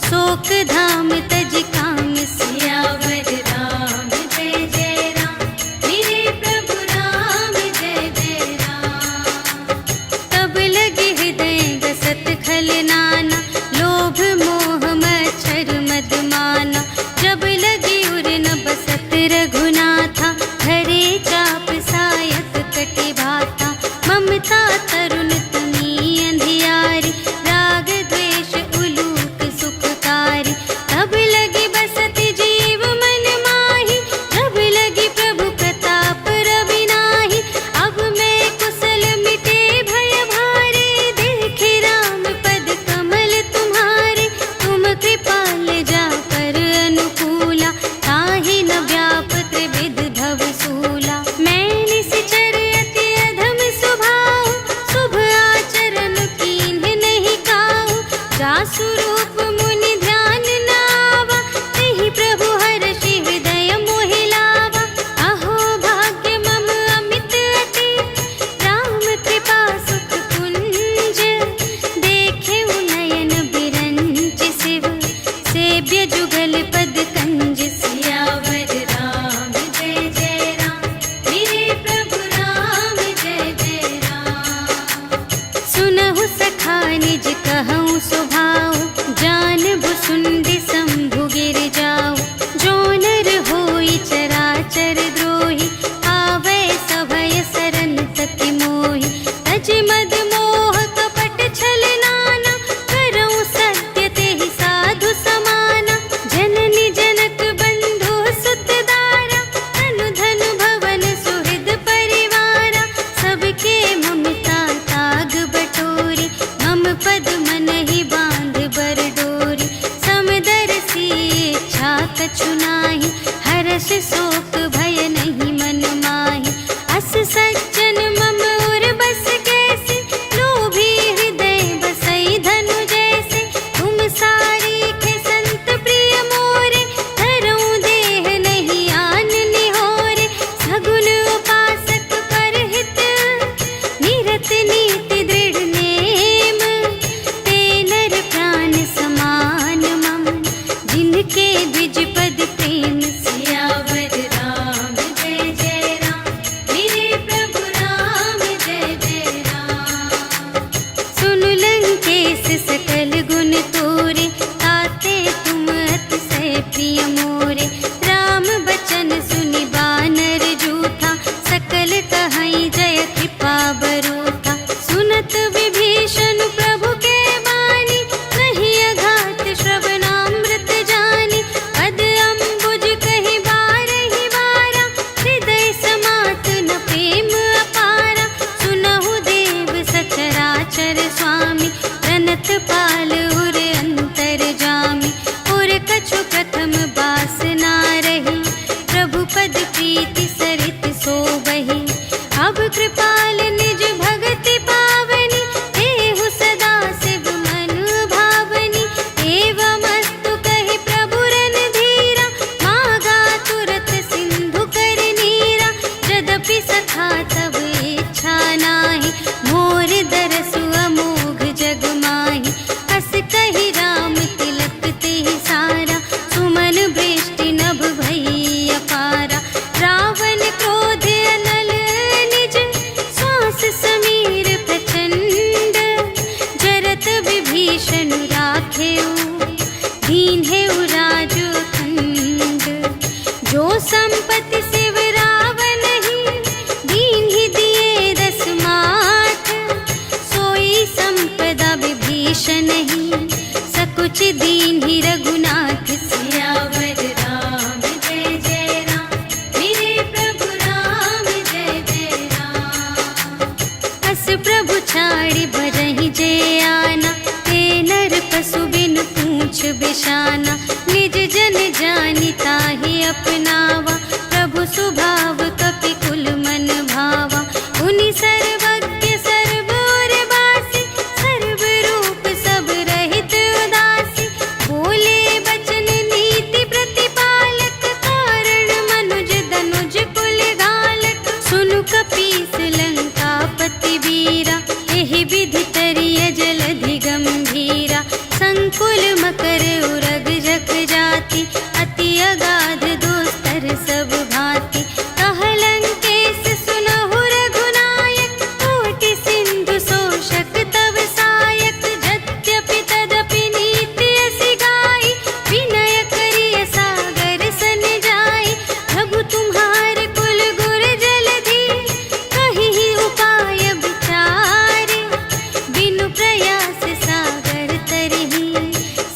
शोक धाम तज काम सियावर राम जय जय राम, मेरे प्रभु राम जय जय राम। तब लगे हृदय गसत खल नाना, लोभ मोह मच्छर मद माना। जब लगी उर न बसत रघुनाथा, धरे चाप सायक कटि भाता। ममता तरुण तुमी अंधियारी, राग द्वेष उलूक सुखकारी। तब लगी बसत जीव मन माही, जब लगी प्रभु प्रताप रवि नाही। अब मैं कुशल मिटे भय भारे, देखे राम पद कमल तुम्हारे। तुम कृपाल जा पर अनुकूला, ताहि न व्यापत विध भव सूला। मैं निश्चर अति अधम स्वभाव, शुभ आचरण कीन्ह नहीं काहू। जासु रूप मुनि ध्यान न आवा, तेहि प्रभु हर्षि हृदय मोहि लावा। अहो भाग्य मम अमित अति, राम कृपा सुख कुंज। देखे नयन बिरंच शिव, सेव्य जुगल पद कंज। सियावर राम जय जय राम, मेरे प्रभु राम जय जय राम। सुनहु सखा निज कहऊँ स्वभाव, जानबु सुंदि शंभु गिर जाऊ। जो नर होई चराचर द्रोही, आवै सभय सरन तति मोहि। तज मद मोह कपट छल नाना, करऊँ सत्य तेहि साधु समाना। जननी जनक बंधु सुत दारा, तनु धनु भवन सुहृद परिवारा। सबके ममता ताग बटोरी, मम पद मन ही बांध बर डोरी। समदर्शी इच्छा कछु नाही, हर्ष शोक भय नहीं मन माही। अस सज्जन मम उर बस कैसे, लोभी हृदय बसई धनु जैसे। तुम सारीखे संत प्रिय मोरे, धरऊँ देह नहीं आन निहोरे। सगुन उपासक परहित, निरत नीति दृढ़ नेम। ते नर प्राण समान मम, जिनके द्विज पद प्रेम। सियावर राम विभीषण राखेऊ, दीन्हेऊ राजो खंड। जो संपत्ति शिव रावण ही, दीन्हि दिए 10 माथ। सोई संपदा विभीषण ही, सकुच दीन्हि रघुनाथ। सियावर राम जय जय राम, मेरे प्रभु राम जय जय राम। अस प्रभु छाड़ी भरहि जे आना, ते नर पशु बिनु पूछ बिशाना। निज जन जानि ताहि अपनावा, प्रभु स्वभाव कपि कुल मन भावा। उनि सर्वज्ञ सर्व और बासी, सर्व रूप सब रहित उदासी। बोले बचन नीति प्रतिपालक, कारण मनुज धनुज कुल घालक। सुनु कपीस लंकापति वीरा, एहि विधि तरिय जलधि गंभीरा। संकुल मकर उरग जख जाति, अति अगाध दोस्तर सब भांति। कहलंकेश सुनहु रघुनायक, कोटि सिंधु शोषक तव सायक। यद्यपि तदपि नीति असि गाई, विनय करिय सागर सन जाई। प्रभु तुम्हार कुल गुर जलधि, कहिहि उपाय विचारे। बिनु प्रयास सागर तरहि,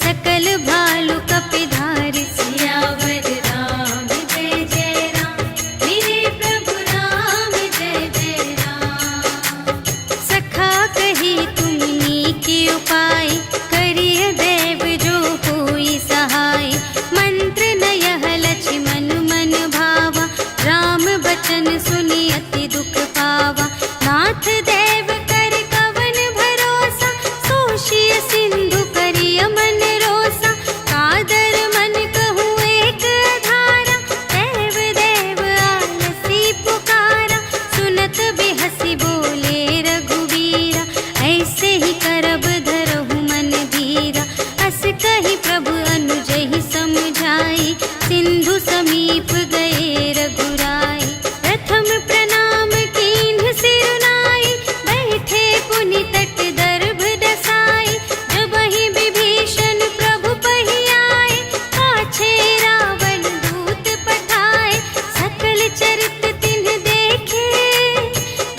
सकल भालु कपिधारि। सियावर राम जय जय राम, मेरे प्रभु राम जय जय राम। सखा कही तुमनी के उपाय, करिय देव जो होई सहाय। मंत्र नयह लक्ष्मण मन भावा, राम बचन सुनि अति दुख पावा। नाथ देव कर कवन भरोसा, सोषिय सिंधु करिय मन रोसा। कादर मन कहूँ एक आधारा, देव देव आलसी पुकारा। सुनत बिहसी बोले रघुवीरा, ऐसे ही करब धरहु मन धीरा। अस कही प्रभु अनुजहि समझाई, सिंधु समीप गए रघुराई। प्रथम प्रणाम कीन्ह सिरुनाई, बैठे पुनि तट दर्भ दसाई। जबहि विभीषण प्रभु पहि आए, पाछे रावण दूत पठाए। सकल चरित तिन्ह देखे,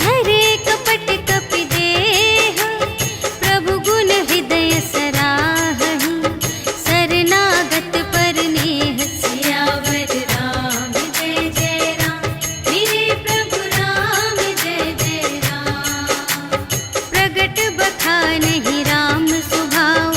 धरे कपट कपि देह। प्रभु गुण हृदय सराहहि, शरणागत पर नेह। सियावर राम जय जय राम, मेरे प्रभु राम जय जय राम। प्रगट बखानहि राम सुभाऊ,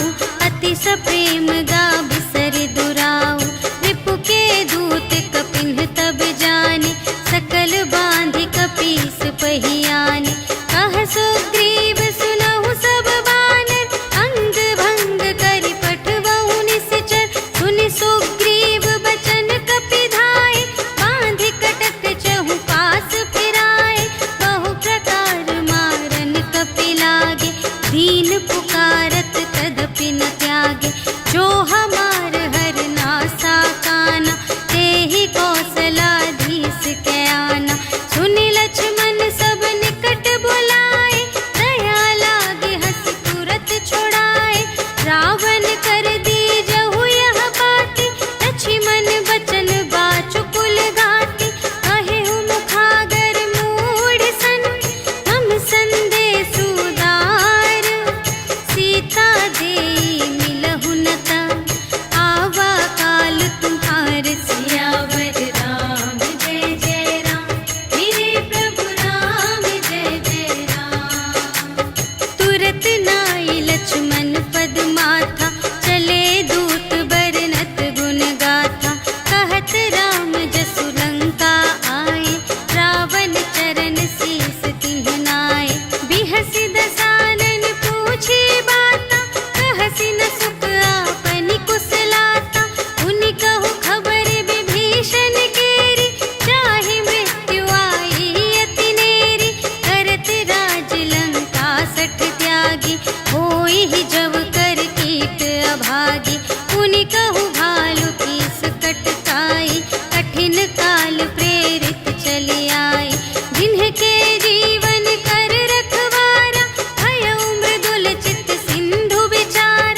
अति सप्रेम गा बिसरि दुराऊ। रिपु के दूत कपिन्ह तब जाने, सकल बांधि कपीस पहि आने। कह सुग्रीव सुनहु सब बानर, अंग भंग करि पठवहु निश्चर। सुनि सुग्रीव बचन कपिधाय, बांधि कटक चहु पास फिराए। बहु प्रकार मारन कपि लागे, दीन पुकारत तदपि न त्यागे। जो हमार हर नासा काना, तेहि कौशलाधीश के आना। सुनि लक्ष्मण सब निकट बुलाए, दया लागे हँसि तुरत छुड़ाए। रावण कर दीजहु यह बाती, लक्ष्मण बचन बाचु कुल घाती। कहेहु मुखागर मूढ़ सन, हम संदेश उदार। सीता देई मिलहु न ता, आवा काल तुम्हार। सियावर राम जय जय राम, मेरे प्रभु राम जय जय राम। तुरत नाई लक्ष्मण पद माथा, चले दूत बरनत गुण गाथा। कहत राम जसु लंका आए, रावण चरण शीस तिन्ह नाए। बिहसि दसानन पूछे बाता, कहसि न सुख आपनि कुशलाता। उनि कहु खबर विभीषण केरी, चाहे मृत्यु आई अति नेरी। करत राज लंका सठ त्यागी, होई ही जब कर कीट अभागी। उनि कहु भालु कीस कटकाई, कठिन काल प्रेरित चली आई। जिन्हके जीवन कर रखवारा, भयउ मृदुल चित सिंधु विचारा।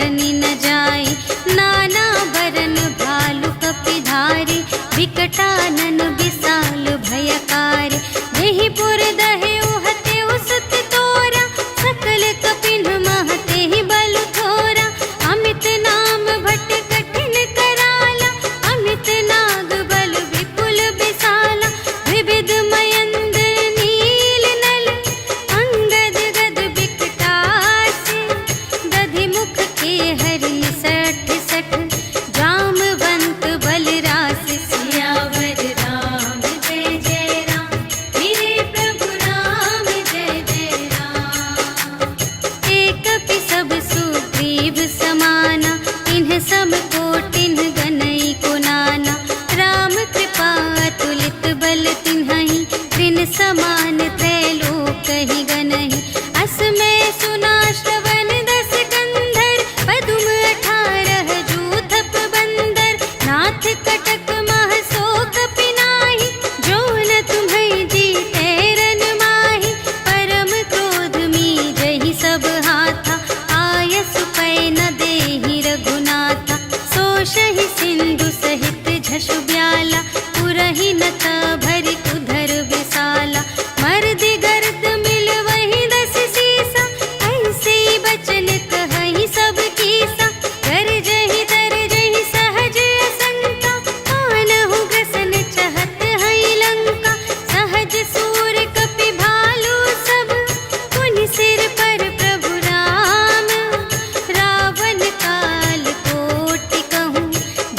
बरनी न जाई। नाना बरन भालु कपिधारी, विकटानन विशाल भयकारी। देहि पुर दहे उहते उसत तोरा, सकल कपिन महते ही बल थोरा। अमित नाम भट कठिन कराला, अमित नाग बल विपुल विशाला। विविध मयंद नील नल, अंगद गद विकटासी। दधि मुख के हरि सठ सठ, जामवंत बलरास। सियावर राम जय जय राम, मेरे प्रभु राम जय जय राम। एक कपि सब सुग्रीव समाना, इन्ह सम कोटिन गनई को नाना। राम कृपा अतुलित बल तिन्हहि, त्रिन समान त्रैलोकहि गनहि। अस मैं सुना श्रवण दस कंधर, पदुम 18 जूथप बंदर। नाथ कटक मह सो कपि नाहि, जो न तुम्है जीतै रन माहि। परम क्रोध मी जहि सब हाथा, आयसु पै न देहि रघुनाथा। सोषहि सिंधु सहित झषु ब्याला, पुरहि न भरि उधर विशाला। मर्दि गर्द मिल वहि 10 सीसा, ऐसे बचन कहहि सब कीसा। गरजहि तरजहि सहज असंका, कानहु ग्रसन चहत हई लंका। सहज सूर कपि भालु सब, पुनि सिर पर प्रभु राम। रावण काल कोटि कहूँ,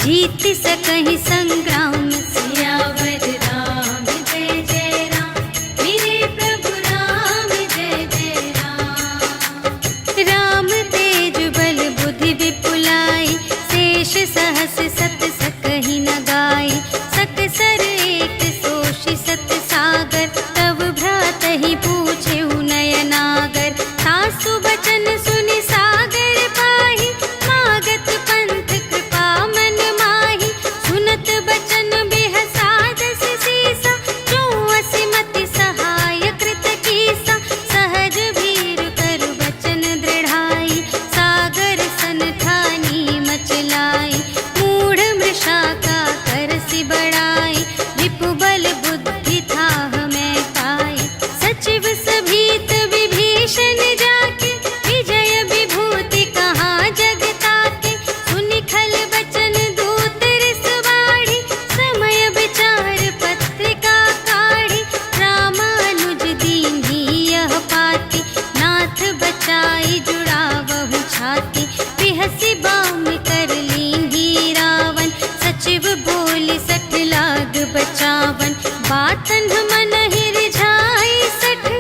जीत सकहि संग्राम। सियावर राम जय जय राम, मेरे प्रभु राम जय जय राम। राम तेज बल बुद्धि विपुलाई, शेष सहस सत सकहि न गाई। सकसर एक सोषि सत सागर, तब भ्रातहि पूछेहु नयनागर। सासु बचन सुनि सागर पाहि, मागत पंथ कृपा मन माहि। सुनत बचन बिहसा 10 सीसा, जो असिमति सहाय कृत कीसा। सहज भीर कर बचन दृढ़ाई, सागर सन ठानी मचलाई। मूढ़ मृषा का करसि बड़ाई, रिपु बल बुद्धि थाह मैं पाई। सचिव सभीत विभीषण जाके, विजय विभूति कहाँ जग ताके। सुनि खल बचन दूत रिस बाढ़ी, समय विचार पत्रिका काढ़ी। रामानुज दीन्ही यह पाती, नाथ बचाई जुड़ावहु छाती। बिहसि बाम कर लीन्ही रावण, सचिव बोलि 60 लाग बचावन। बातन मन रिझाई 60,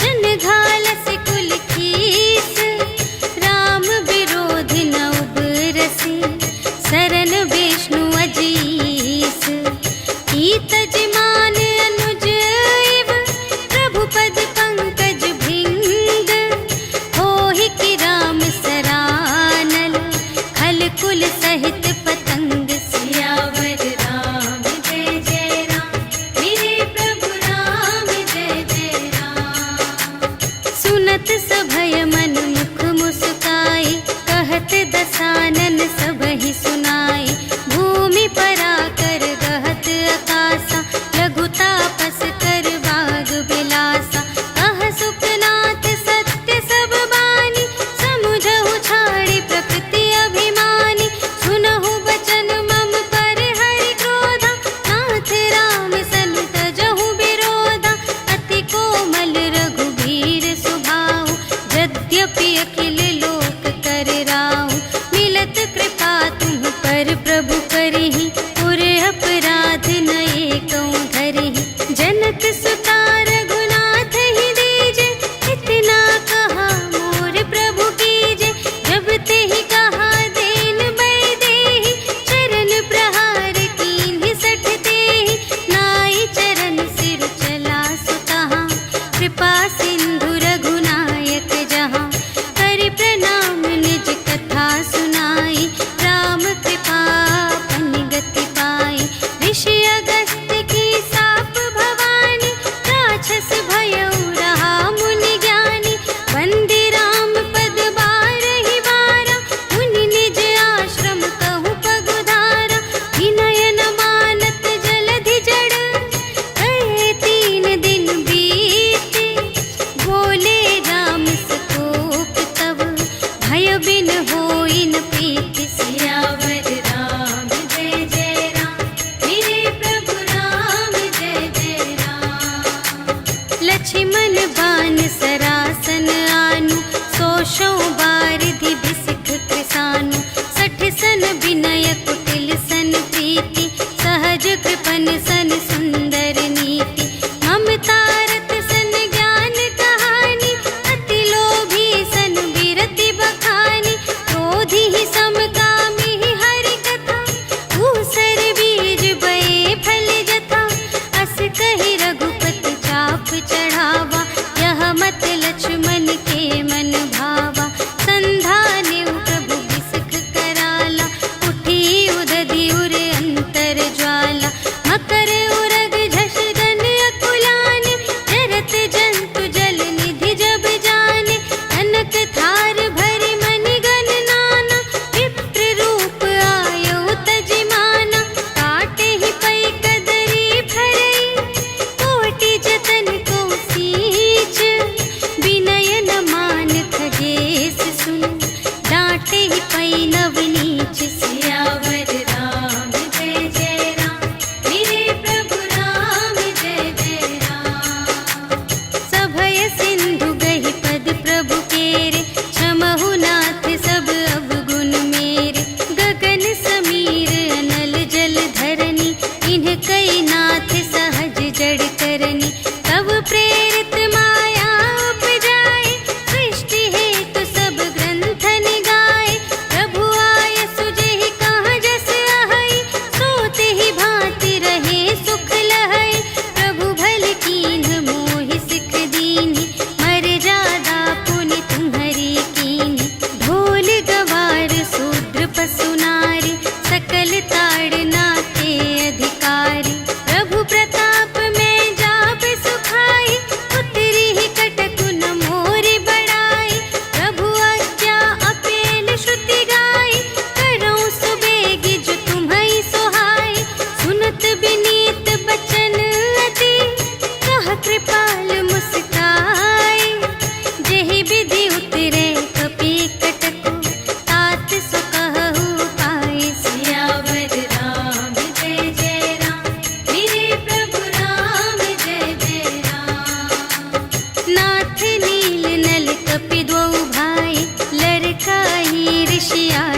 जन घालसि कुल कीस। राम विरोधि न उबरसि, सरन विष्णु अजीस। ईतज मान अनुज इव, प्रभु पद पंकज भृंग। होहि कि राम सरानल, खल कुल सहित पतंग। सियावर राम जय जय राम, मेरे प्रभु राम जय जय राम। सुनत सभय मन मुख मुस्काई, कहत दसानन सबहि सुनाई। भूमि पराकर गहत आकासा, लघु तापस कर बाग बिलासा। कह सुखनाथ सत्य सब बानी, समुझहु छाड़ी प्रकृति अभिमानी। सुनहु बचन मम पर हरि क्रोधा, नाथ राम सन तजहु विरोधा। अति कोमल रघुबीर सुभाऊ, यद्यपि अखिल लोक कर राऊ। मिलत कृपा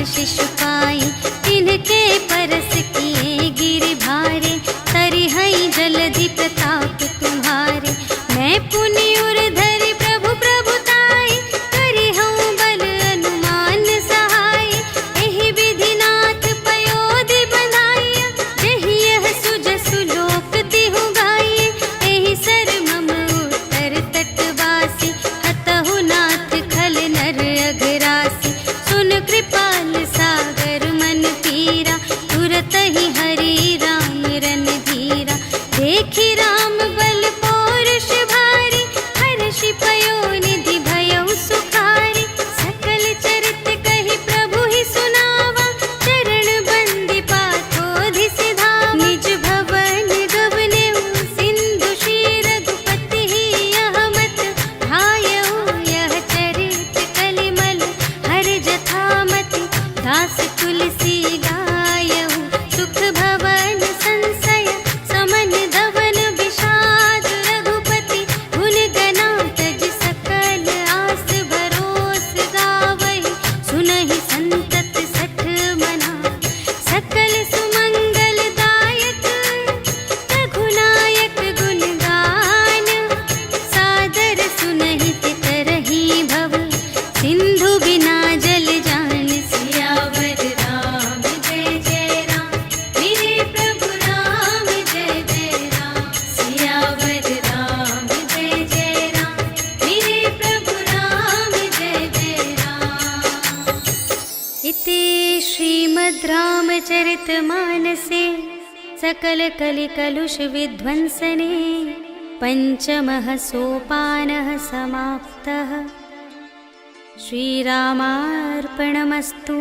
शिशुपाई, तिनके परस किए गिरि भारे, तरिहई जलधि प्रताप तुम्हारे। मैं पुनि उर धरि प्रभु प्रभुताई, करिहऊँ बल अनुमान सहाय। एहि विधि नाथ पयोधि बंधाइया, जेहि यह सुजसु लोक तिहु गाइए। एहि सर मम उत्तर तटवासी, हतहु नाथ खल नर अघरासी। सुन कृपाल सागर मन पीरा, तुरत ही हरि राम रन धीरा। देखि राम बल पौरुष भारी, हर्षि पयोनिधि भयउ सुखारी। सकल चरित कहि प्रभु ही सुनावा, चरण बंदी पाथोधि सिधावा। निज भवन गवनेउ सिंधु श्री रघुपति ही, यह मत भायउ यह चरित कलिमल हर जथामति। दास तुलसी गायउ सुख भवन संशय, समन धवन विषाद रघुपति। गुण गना तज सकल आस भरोस गावहि, सुनहि संतत सठ मना। सकल सुमंगल दायक रघुनायक गुण गान, सादर सुनहि तितरहि भव, सिंधु बिना जल जान। सियावर राम जय जय राम, मेरे प्रभु राम जय जय राम। सियावर राम जय जय राम, मेरे प्रभु राम जय जय राम। इति श्रीमद् रामचरितमानसे सकल कलिकलुष विध्वंसने, पंचमः सोपानः समाप्तः। श्रीरामार्पणमस्तु।